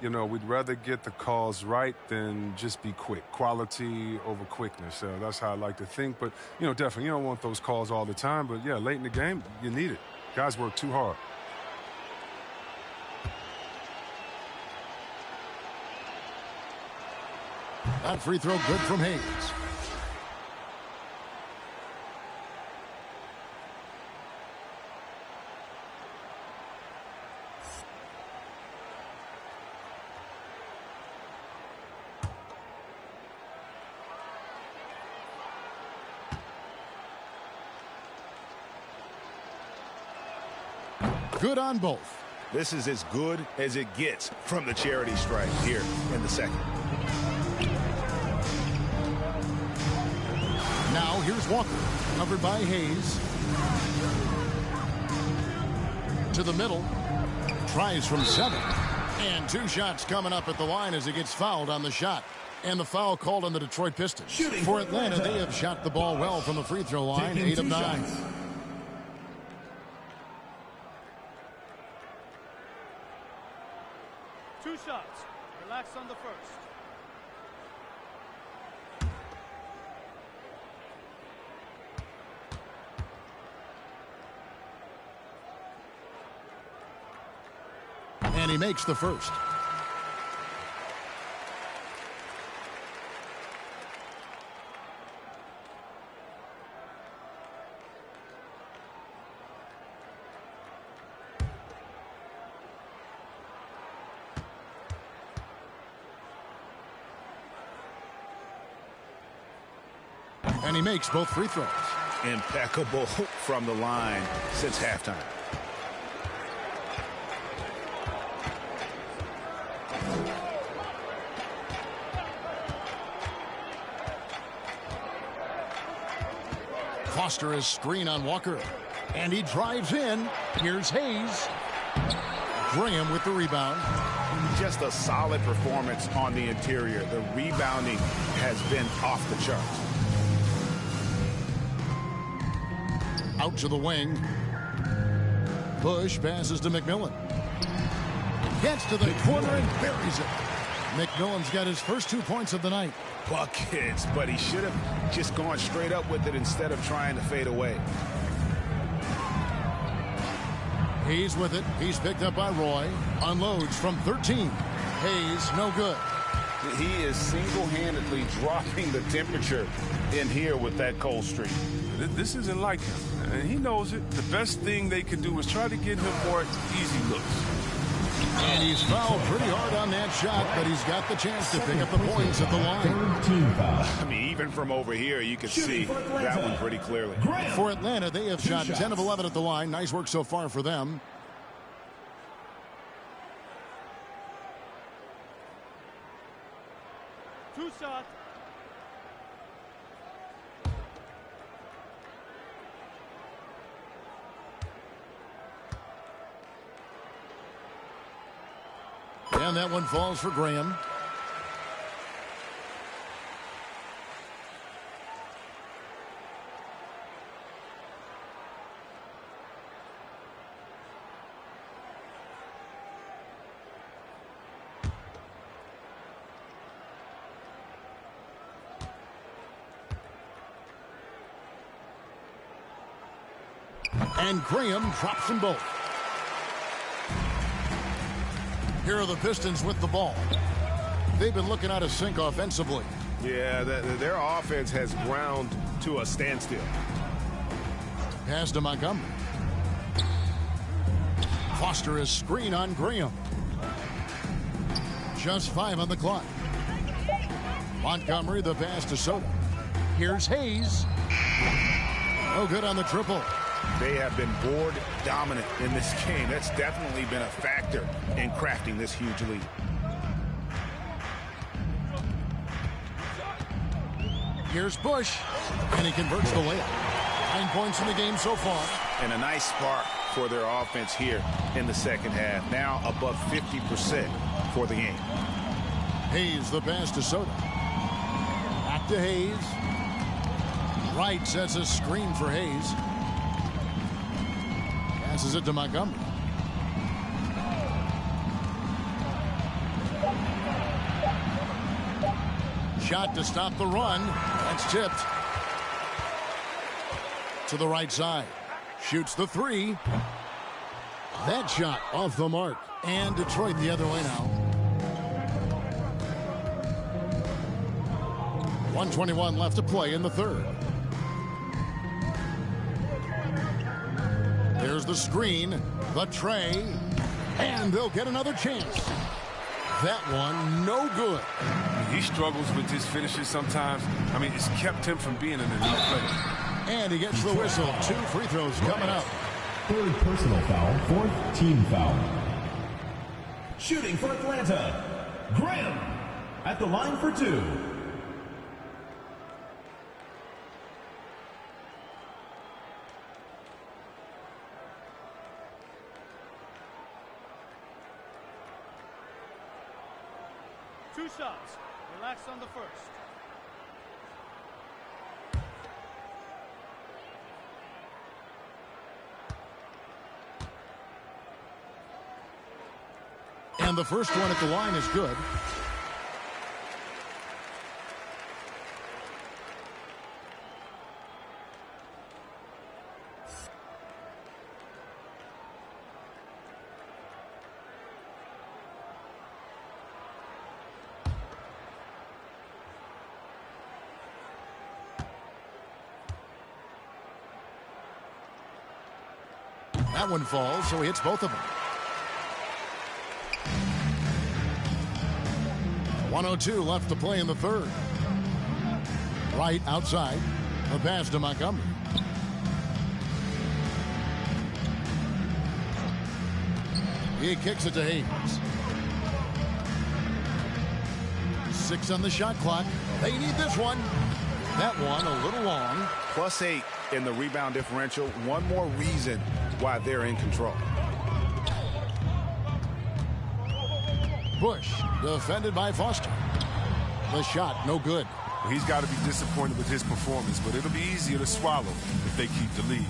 We'd rather get the calls right than just be quick. Quality over quickness. That's how I like to think. But, definitely, you don't want those calls all the time. But, yeah, late in the game, you need it. Guys work too hard. That free throw good from Hayes. Good on both. This is as good as it gets from the charity stripe here in the second. Now here's Walker, covered by Hayes. To the middle. Tries from 7. And 2 shots coming up at the line as he gets fouled on the shot. And the foul called on the Detroit Pistons. For Atlanta, they have shot the ball well from the free throw line, 8 of 9. Two shots. Relax on the first. And he makes the first. And he makes both free throws. Impeccable from the line since halftime. Foster is screen on Walker. And he drives in. Here's Hayes. Graham with the rebound. Just a solid performance on the interior. The rebounding has been off the charts. Out to the wing. Bush passes to McMillan. Gets to the corner and buries it. McMillan's got his first 2 points of the night. Buckets, but he should have just gone straight up with it instead of trying to fade away. He's with it. He's picked up by Roy. Unloads from 13. Hayes, no good. He is single-handedly dropping the temperature in here with that cold streak. This isn't like him, and he knows it. The best thing they could do is try to get him more easy looks. And he's fouled pretty hard on that shot, but he's got the chance to pick up the points at the line. I mean, even from over here, you can see that one pretty clearly. For Atlanta, they have shot 10 of 11 at the line. Nice work so far for them. Two shots. And that one falls for Graham. And Graham drops them both. Here are the Pistons with the ball. They've been looking out of sync offensively. Yeah, their offense has ground to a standstill. Pass to Montgomery. Foster is screen on Graham. Just 5 on the clock. Montgomery, the pass to Soto. Here's Hayes. No good on the triple. They have been board dominant in this game. That's definitely been a factor in crafting this huge lead. Here's Bush, and he converts the layup. 9 points in the game so far. And a nice spark for their offense here in the second half. Now above 50% for the game. Hayes, the pass to Soto. Back to Hayes. Wright sets a screen for Hayes. Passes it to Montgomery. Shot to stop the run. That's tipped. To the right side. Shoots the 3. That shot off the mark. And Detroit the other way now. 1:21 left to play in the third. There's the screen, the tray, and they'll get another chance. That one, no good. He struggles with his finishes sometimes. I mean, it's kept him from being an elite player. And he gets the whistle. 2 free throws coming up. Third personal foul, fourth team foul. Shooting for Atlanta, Graham at the line for 2. Two shots. Relax on the first. And the first one at the line is good. That one falls, so he hits both of them. 1:02 left to play in the third. Right outside. The pass to Montgomery. He kicks it to Hayes. 6 on the shot clock. They need this one. That one a little long. +8 in the rebound differential. One more reason why they're in control. Bush defended by Foster. The shot no good. He's got to be disappointed with his performance, but it'll be easier to swallow if they keep the lead.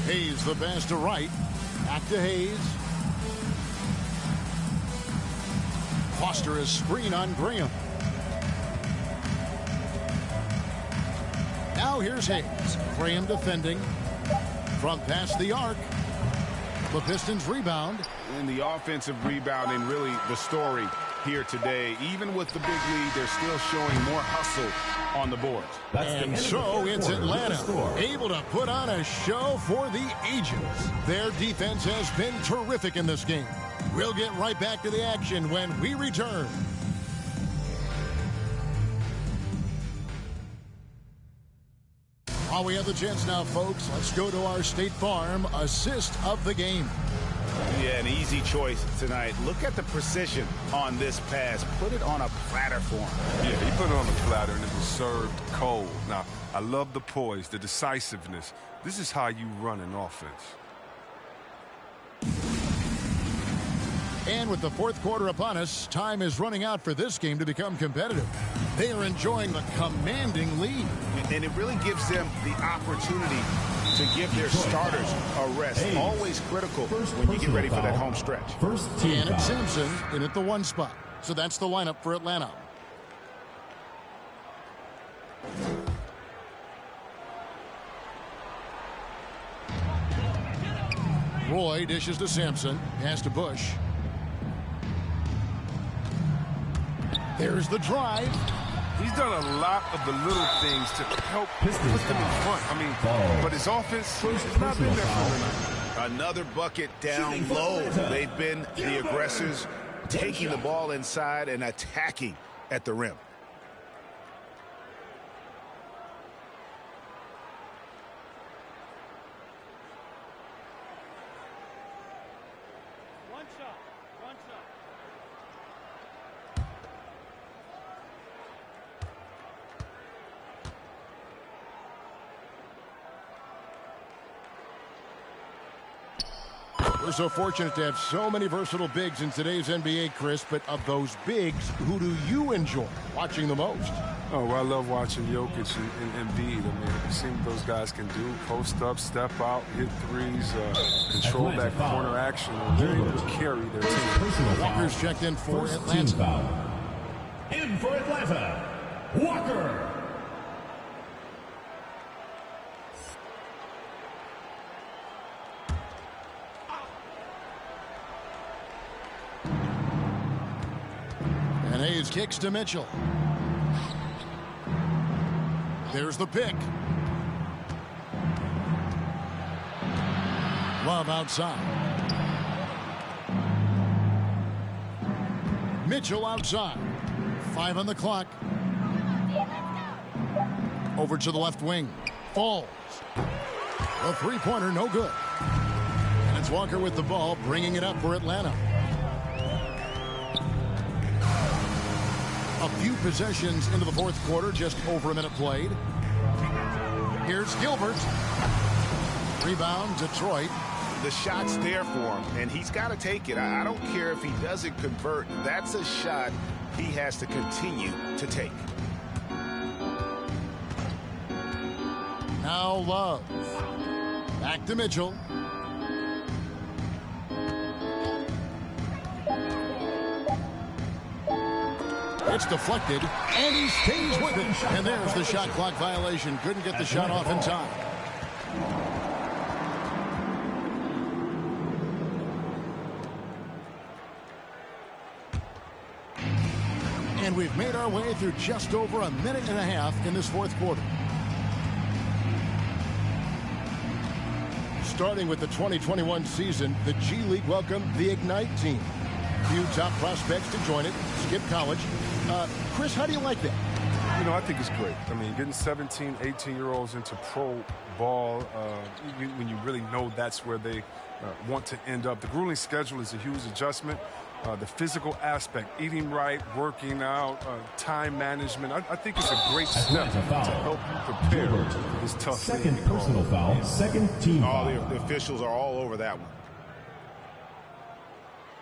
Hayes the pass to Wright. Back to Hayes. Foster is screen on Graham. Now here's Hayes. Graham defending from past the arc. The Pistons rebound. And the offensive rebounding really the story here today. Even with the big lead, they're still showing more hustle on the boards. And so it's Atlanta able to put on a show for the ages. Their defense has been terrific in this game. We'll get right back to the action when we return. While we have the chance now, folks, let's go to our State Farm assist of the game. Yeah, an easy choice tonight. Look at the precision on this pass. Put it on a platter for him. Yeah, he put it on a platter and it was served cold. Now, I love the poise, the decisiveness. This is how you run an offense. And with the fourth quarter upon us, time is running out for this game to become competitive. They are enjoying the commanding lead. And it really gives them the opportunity to give their starters a rest. Always critical when you get ready for that home stretch. And it's Simpson in at the 1 spot. So that's the lineup for Atlanta. Roy dishes to Sampson. Pass to Bush. There's the drive. He's done a lot of the little things to help put them in front. I mean, but his offense has not been there for him. Another bucket down low. They've been the aggressors, taking the ball inside and attacking at the rim. One shot. One shot. We're so fortunate to have so many versatile bigs in today's NBA, Chris, but of those bigs, who do you enjoy watching the most? Oh, well, I love watching Jokic and Embiid. I mean, you've seen what those guys can do. Post up, step out, hit threes, control that corner action. They're able to carry their team. Walker's checked in for Atlanta. In for Atlanta, Walker. And Hayes kicks to Mitchell. There's the pick. Love outside. Mitchell outside. 5 on the clock. Over to the left wing. Falls. A three-pointer, no good. And it's Walker with the ball, bringing it up for Atlanta. A few possessions into the fourth quarter, just over a minute played. Here's Gilbert. Rebound, Detroit. The shot's there for him, and he's got to take it. I don't care if he doesn't convert. That's a shot he has to continue to take. Now Love. Back to Mitchell. It's deflected, and he stays with it. And there's the shot clock violation. Couldn't get the shot off in time. And we've made our way through just over a minute and a half in this fourth quarter. Starting with the 2021 season, the G League welcomed the Ignite team. Few top prospects to join it. Skip college. Chris, how do you like that? You know, I think it's great. I mean, getting 17, 18-year-olds into pro ball, when you really know that's where they want to end up. The grueling schedule is a huge adjustment. The physical aspect, eating right, working out, time management. I think it's a great step to help you prepare for this tough Second personal foul, second team foul. The officials are all over that one.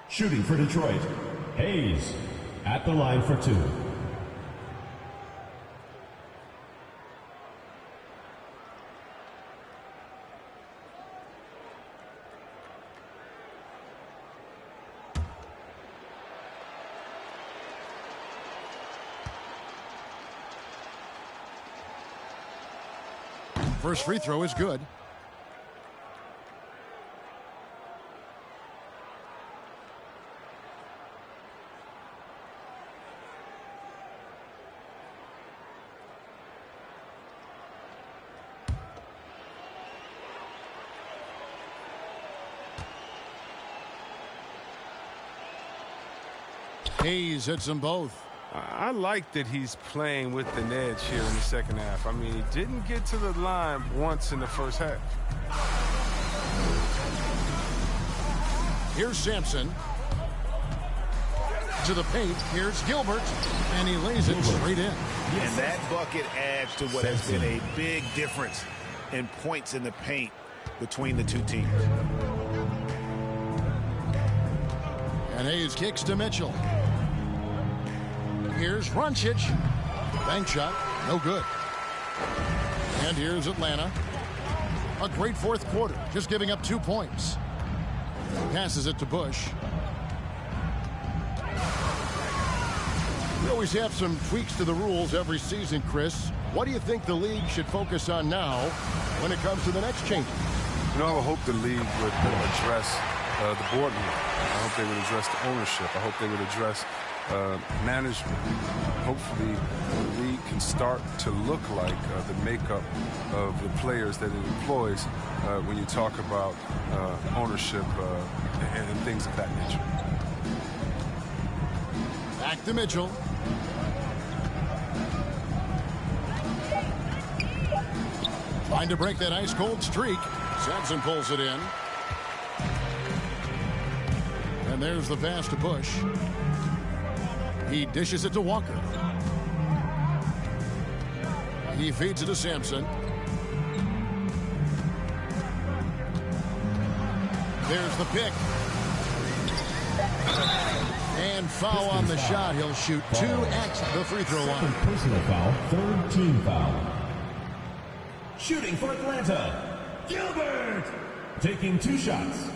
Shooting for Detroit, Hayes at the line for 2. First free throw is good. Hayes hits them both. I like that he's playing with an edge here in the second half. I mean, he didn't get to the line once in the first half. Here's Sampson. To the paint. Here's Gilbert. And he lays it straight in. And that bucket adds to what has been a big difference in points in the paint between the two teams. And Hayes kicks to Mitchell. Here's Runčić. Bank shot, no good. And here's Atlanta. A great fourth quarter, just giving up 2 points. Passes it to Bush. We always have some tweaks to the rules every season, Chris. What do you think the league should focus on now when it comes to the next change? You know, I hope the league would address the boardroom. I hope they would address the ownership. I hope they would address management. Hopefully, the league can start to look like the makeup of the players that it employs when you talk about ownership and things of that nature. Back to Mitchell. Trying to break that ice-cold streak. Sampson pulls it in. And there's the pass to Bush. He dishes it to Walker. He feeds it to Sampson. There's the pick. And foul on the shot. He'll shoot 2 at the free throw line. Personal foul, third team foul. Shooting for Atlanta, Gilbert, taking 2 shots.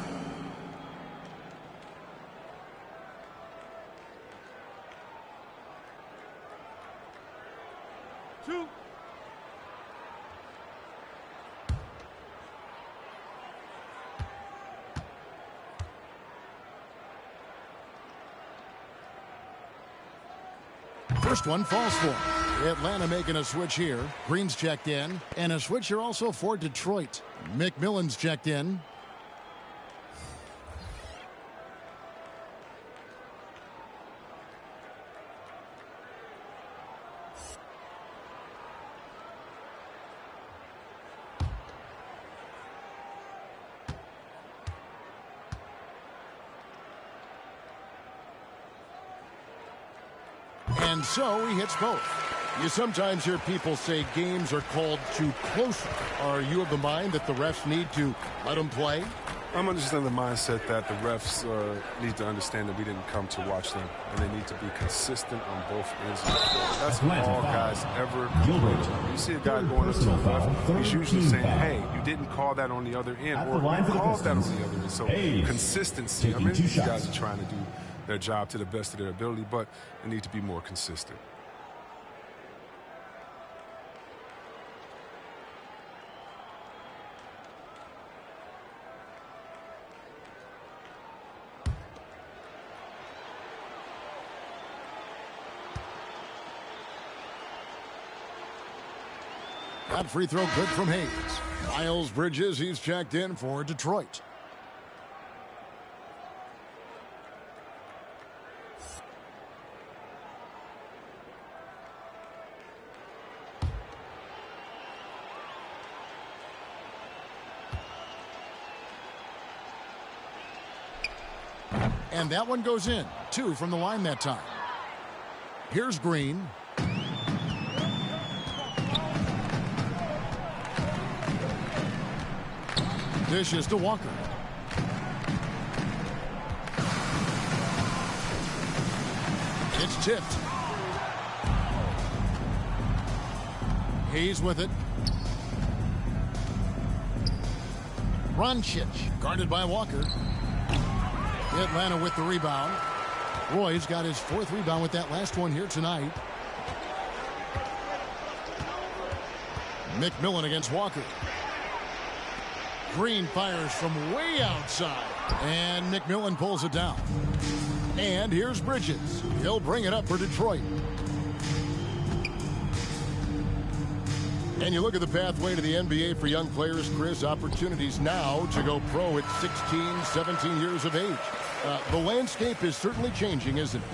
Two. First one falls for him. Atlanta making a switch here. Green's checked in. And a switch here also for Detroit. McMillan's checked in. And so he hits both. You sometimes hear people say games are called too close. Are you of the mind that the refs need to let them play? I'm understanding the mindset that the refs need to understand that we didn't come to watch them, and they need to be consistent on both ends of the floor. That's all guys ever do. You see a guy going up to the ref, he's usually saying, hey, you didn't call that on the other end, or you called that on the other end. So consistency, I mean, these guys are trying to do their job to the best of their ability, but they need to be more consistent. That free throw good from Hayes. Miles Bridges, he's checked in for Detroit. And that one goes in. 2 from the line that time. Here's Green. Dishes to Walker. It's tipped. Hayes with it. Roncic guarded by Walker. Atlanta with the rebound. Roy's got his 4th rebound with that last one here tonight. McMillan against Walker. Green fires from way outside. And McMillan pulls it down. And here's Bridges. He'll bring it up for Detroit. And you look at the pathway to the NBA for young players, Chris, opportunities now to go pro at 16, 17 years of age. The landscape is certainly changing, isn't it?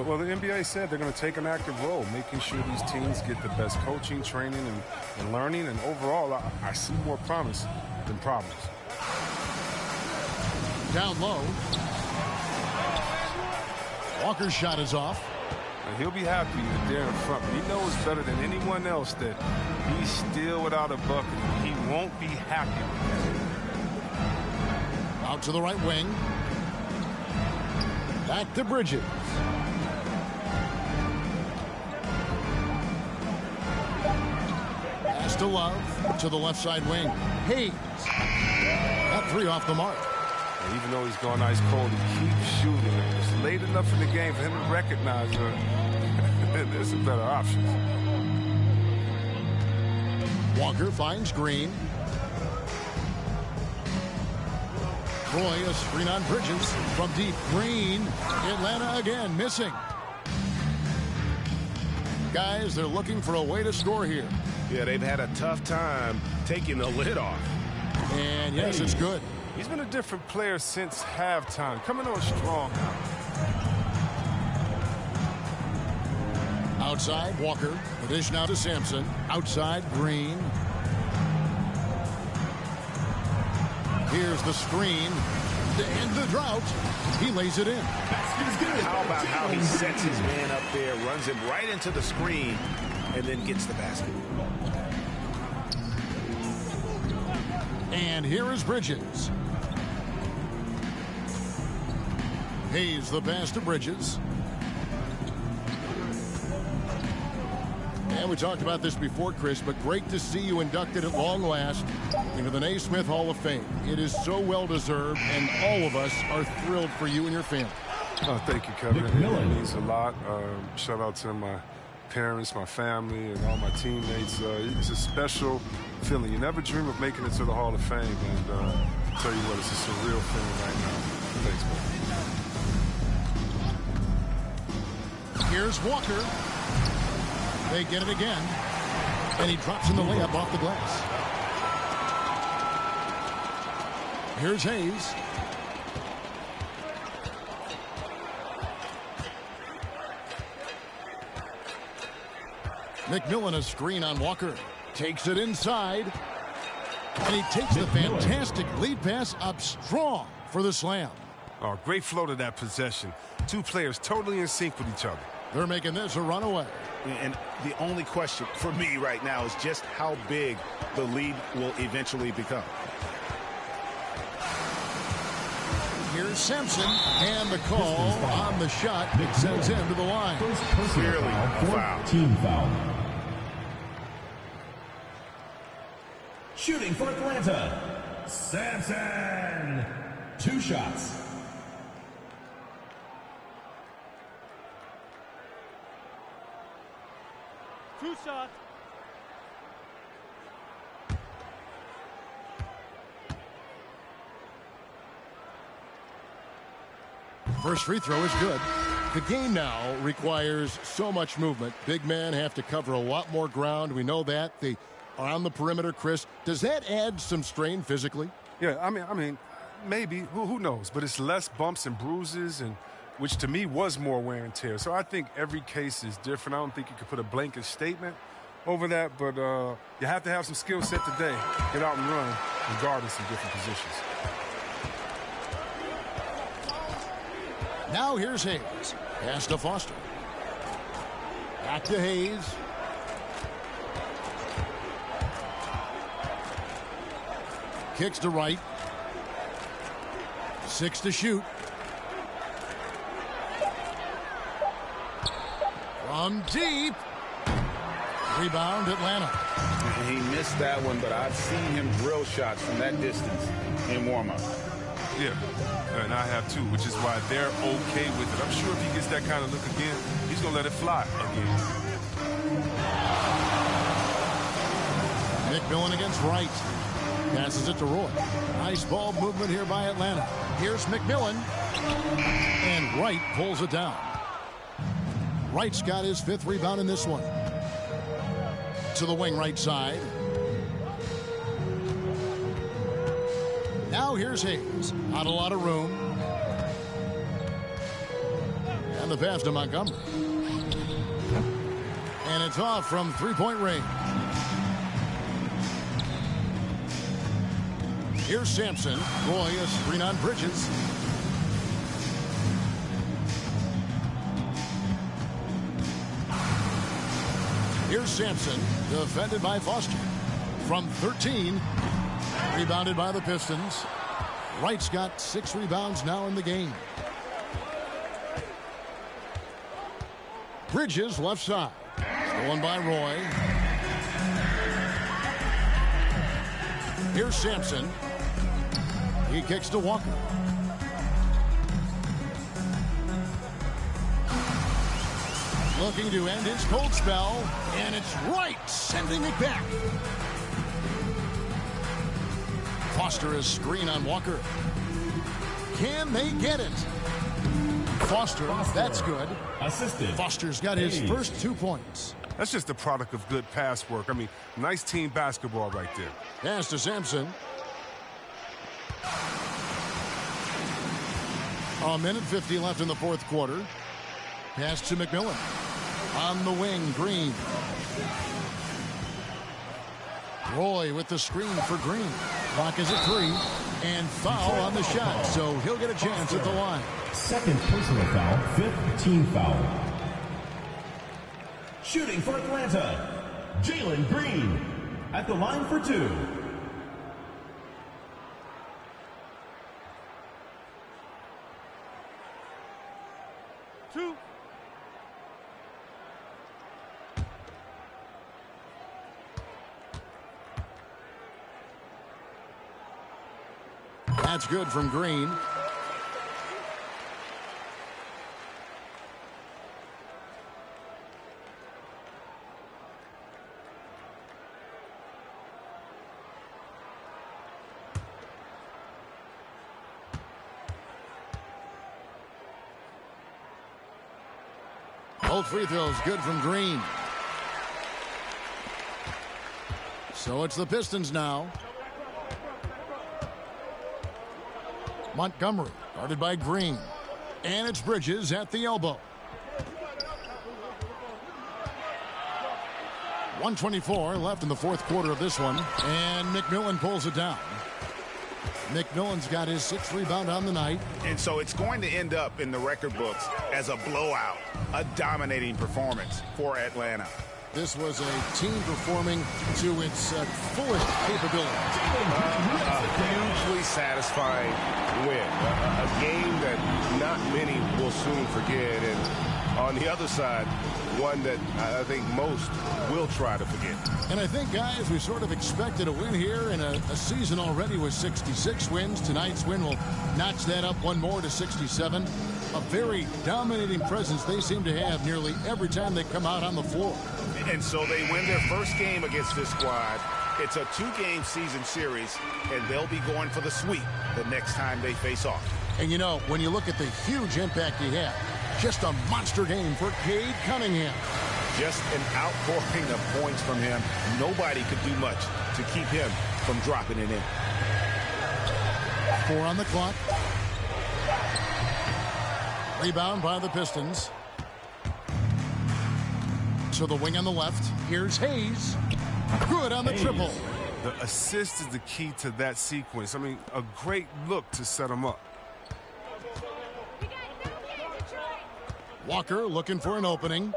Well, the NBA said they're going to take an active role, making sure these teams get the best coaching, training, and learning. And overall, I see more promise than problems. Down low. Walker's shot is off. And he'll be happy that they're in front. He knows better than anyone else that he's still without a bucket. He won't be happy with that. Out to the right wing. Back to Bridges. Pass to Love. To the left side wing. Hayes. That 3 off the mark. And even though he's gone ice cold, he keeps shooting. It's late enough in the game for him to recognize there's some better options. Walker finds Green. Troy, a screen on Bridges from deep. Green. Atlanta again missing. Guys, they're looking for a way to score here. Yeah, they've had a tough time taking the lid off. And yes, it's good. He's been a different player since halftime, coming on strong now. Outside, Walker. The dish now to Sampson. Outside, Green. Here's the screen. To end the drought. He lays it in. How about how he sets his man up there, runs him right into the screen, and then gets the basket. And here is Bridges. Hayes the pass to Bridges. And we talked about this before, Chris, but great to see you inducted at long last into the Naismith Hall of Fame. It is so well-deserved, and all of us are thrilled for you and your family. Oh, thank you, Kevin. It means a lot. Shout out to my parents, my family, and all my teammates. It's a special feeling. You never dream of making it to the Hall of Fame, and I'll tell you what, it's a surreal feeling right now. Thanks, man. Here's Walker. They get it again, and he drops in the layup off the glass. Here's Hayes. McMillan, a screen on Walker. Takes it inside, and he takes the fantastic lead pass up strong for the slam. Oh, great flow to that possession. Two players totally in sync with each other. They're making this a runaway. And the only question for me right now is just how big the lead will eventually become. Here's Sampson, and the call on the shot sends him to the line. Clearly a foul. Team foul. Shooting for Atlanta, Sampson. 2 shots. Two shots. First free throw is good. The game now requires so much movement. Big men have to cover a lot more ground. We know that. They are on the perimeter, Chris. Does that add some strain physically? Yeah, I mean, maybe. Who knows? But it's less bumps and bruises, and which to me was more wear and tear. So I think every case is different. I don't think you could put a blanket statement over that, but you have to have some skill set today. Get out and run and guard in some different positions. Now here's Hayes. Pass to Foster. Back to Hayes. Kicks to right. 6 to shoot. From deep. Rebound, Atlanta. He missed that one, but I've seen him drill shots from that distance in warm-up. Yeah, and I have too, which is why they're okay with it. I'm sure if he gets that kind of look again, he's going to let it fly again. McMillan against Wright. Passes it to Roy. Nice ball movement here by Atlanta. Here's McMillan. And Wright pulls it down. Wright's got his 5th rebound in this one. To the wing right side. Now here's Hayes. Not a lot of room. And the pass to Montgomery. And it's off from 3-point range. Here's Sampson. Roy, a screen on Bridges. Here's Sampson, defended by Foster. From 13, rebounded by the Pistons. Wright's got 6 rebounds now in the game. Bridges left side. Stolen by Roy. Here's Sampson. He kicks to Walker. Looking to end his cold spell, and it's Wright sending it back. Foster is screen on Walker. Can they get it? Foster, that's good. Assisted. Foster's got his first 2 points. That's just the product of good pass work. I mean, nice team basketball right there. Pass to Sampson. A minute 50 left in the fourth quarter. Pass to McMillan. On the wing, Green. Roy with the screen for Green. Clock is at 3. And foul on the shot, so he'll get a chance at the line. Second personal foul, 5th team foul. Shooting for Atlanta, Jalen Green at the line for 2. That's good from Green. Both free throws good from Green. So it's the Pistons now. Montgomery, guarded by Green. And it's Bridges at the elbow. 1:24 left in the fourth quarter of this one. And McMillan pulls it down. McMillan's got his 6th rebound on the night. And so it's going to end up in the record books as a blowout, a dominating performance for Atlanta. This was a team performing to its fullest capability. A hugely satisfying win. A game that not many will soon forget. And on the other side, one that I think most will try to forget. And I think, guys, we sort of expected a win here in a season already with 66 wins. Tonight's win will notch that up one more to 67. A very dominating presence they seem to have nearly every time they come out on the floor. And so they win their first game against this squad. It's a 2-game season series, and they'll be going for the sweep the next time they face off. And, you know, when you look at the huge impact he had, just a monster game for Cade Cunningham. Just an outpouring of points from him. Nobody could do much to keep him from dropping it in. 4 on the clock. Rebound by the Pistons. To the wing on the left. Here's Hayes. Good on the triple. The assist is the key to that sequence. I mean, a great look to set him up. Walker looking for an opening.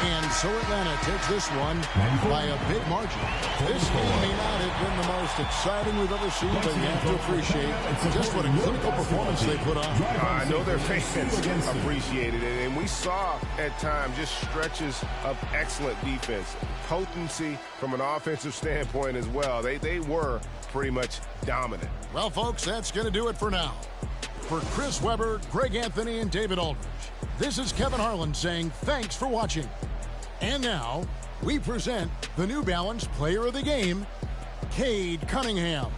And so Atlanta takes this one by a big margin. This game may not have been the most exciting we've ever seen, but you have to appreciate just what a clinical performance they put on. I know their fans appreciated it, and we saw at times just stretches of excellent defense. Potency from an offensive standpoint as well. They were pretty much dominant. Well, folks, that's going to do it for now. For Chris Webber, Greg Anthony, and David Aldridge, this is Kevin Harlan saying thanks for watching. And now, we present the New Balance Player of the Game, Cade Cunningham.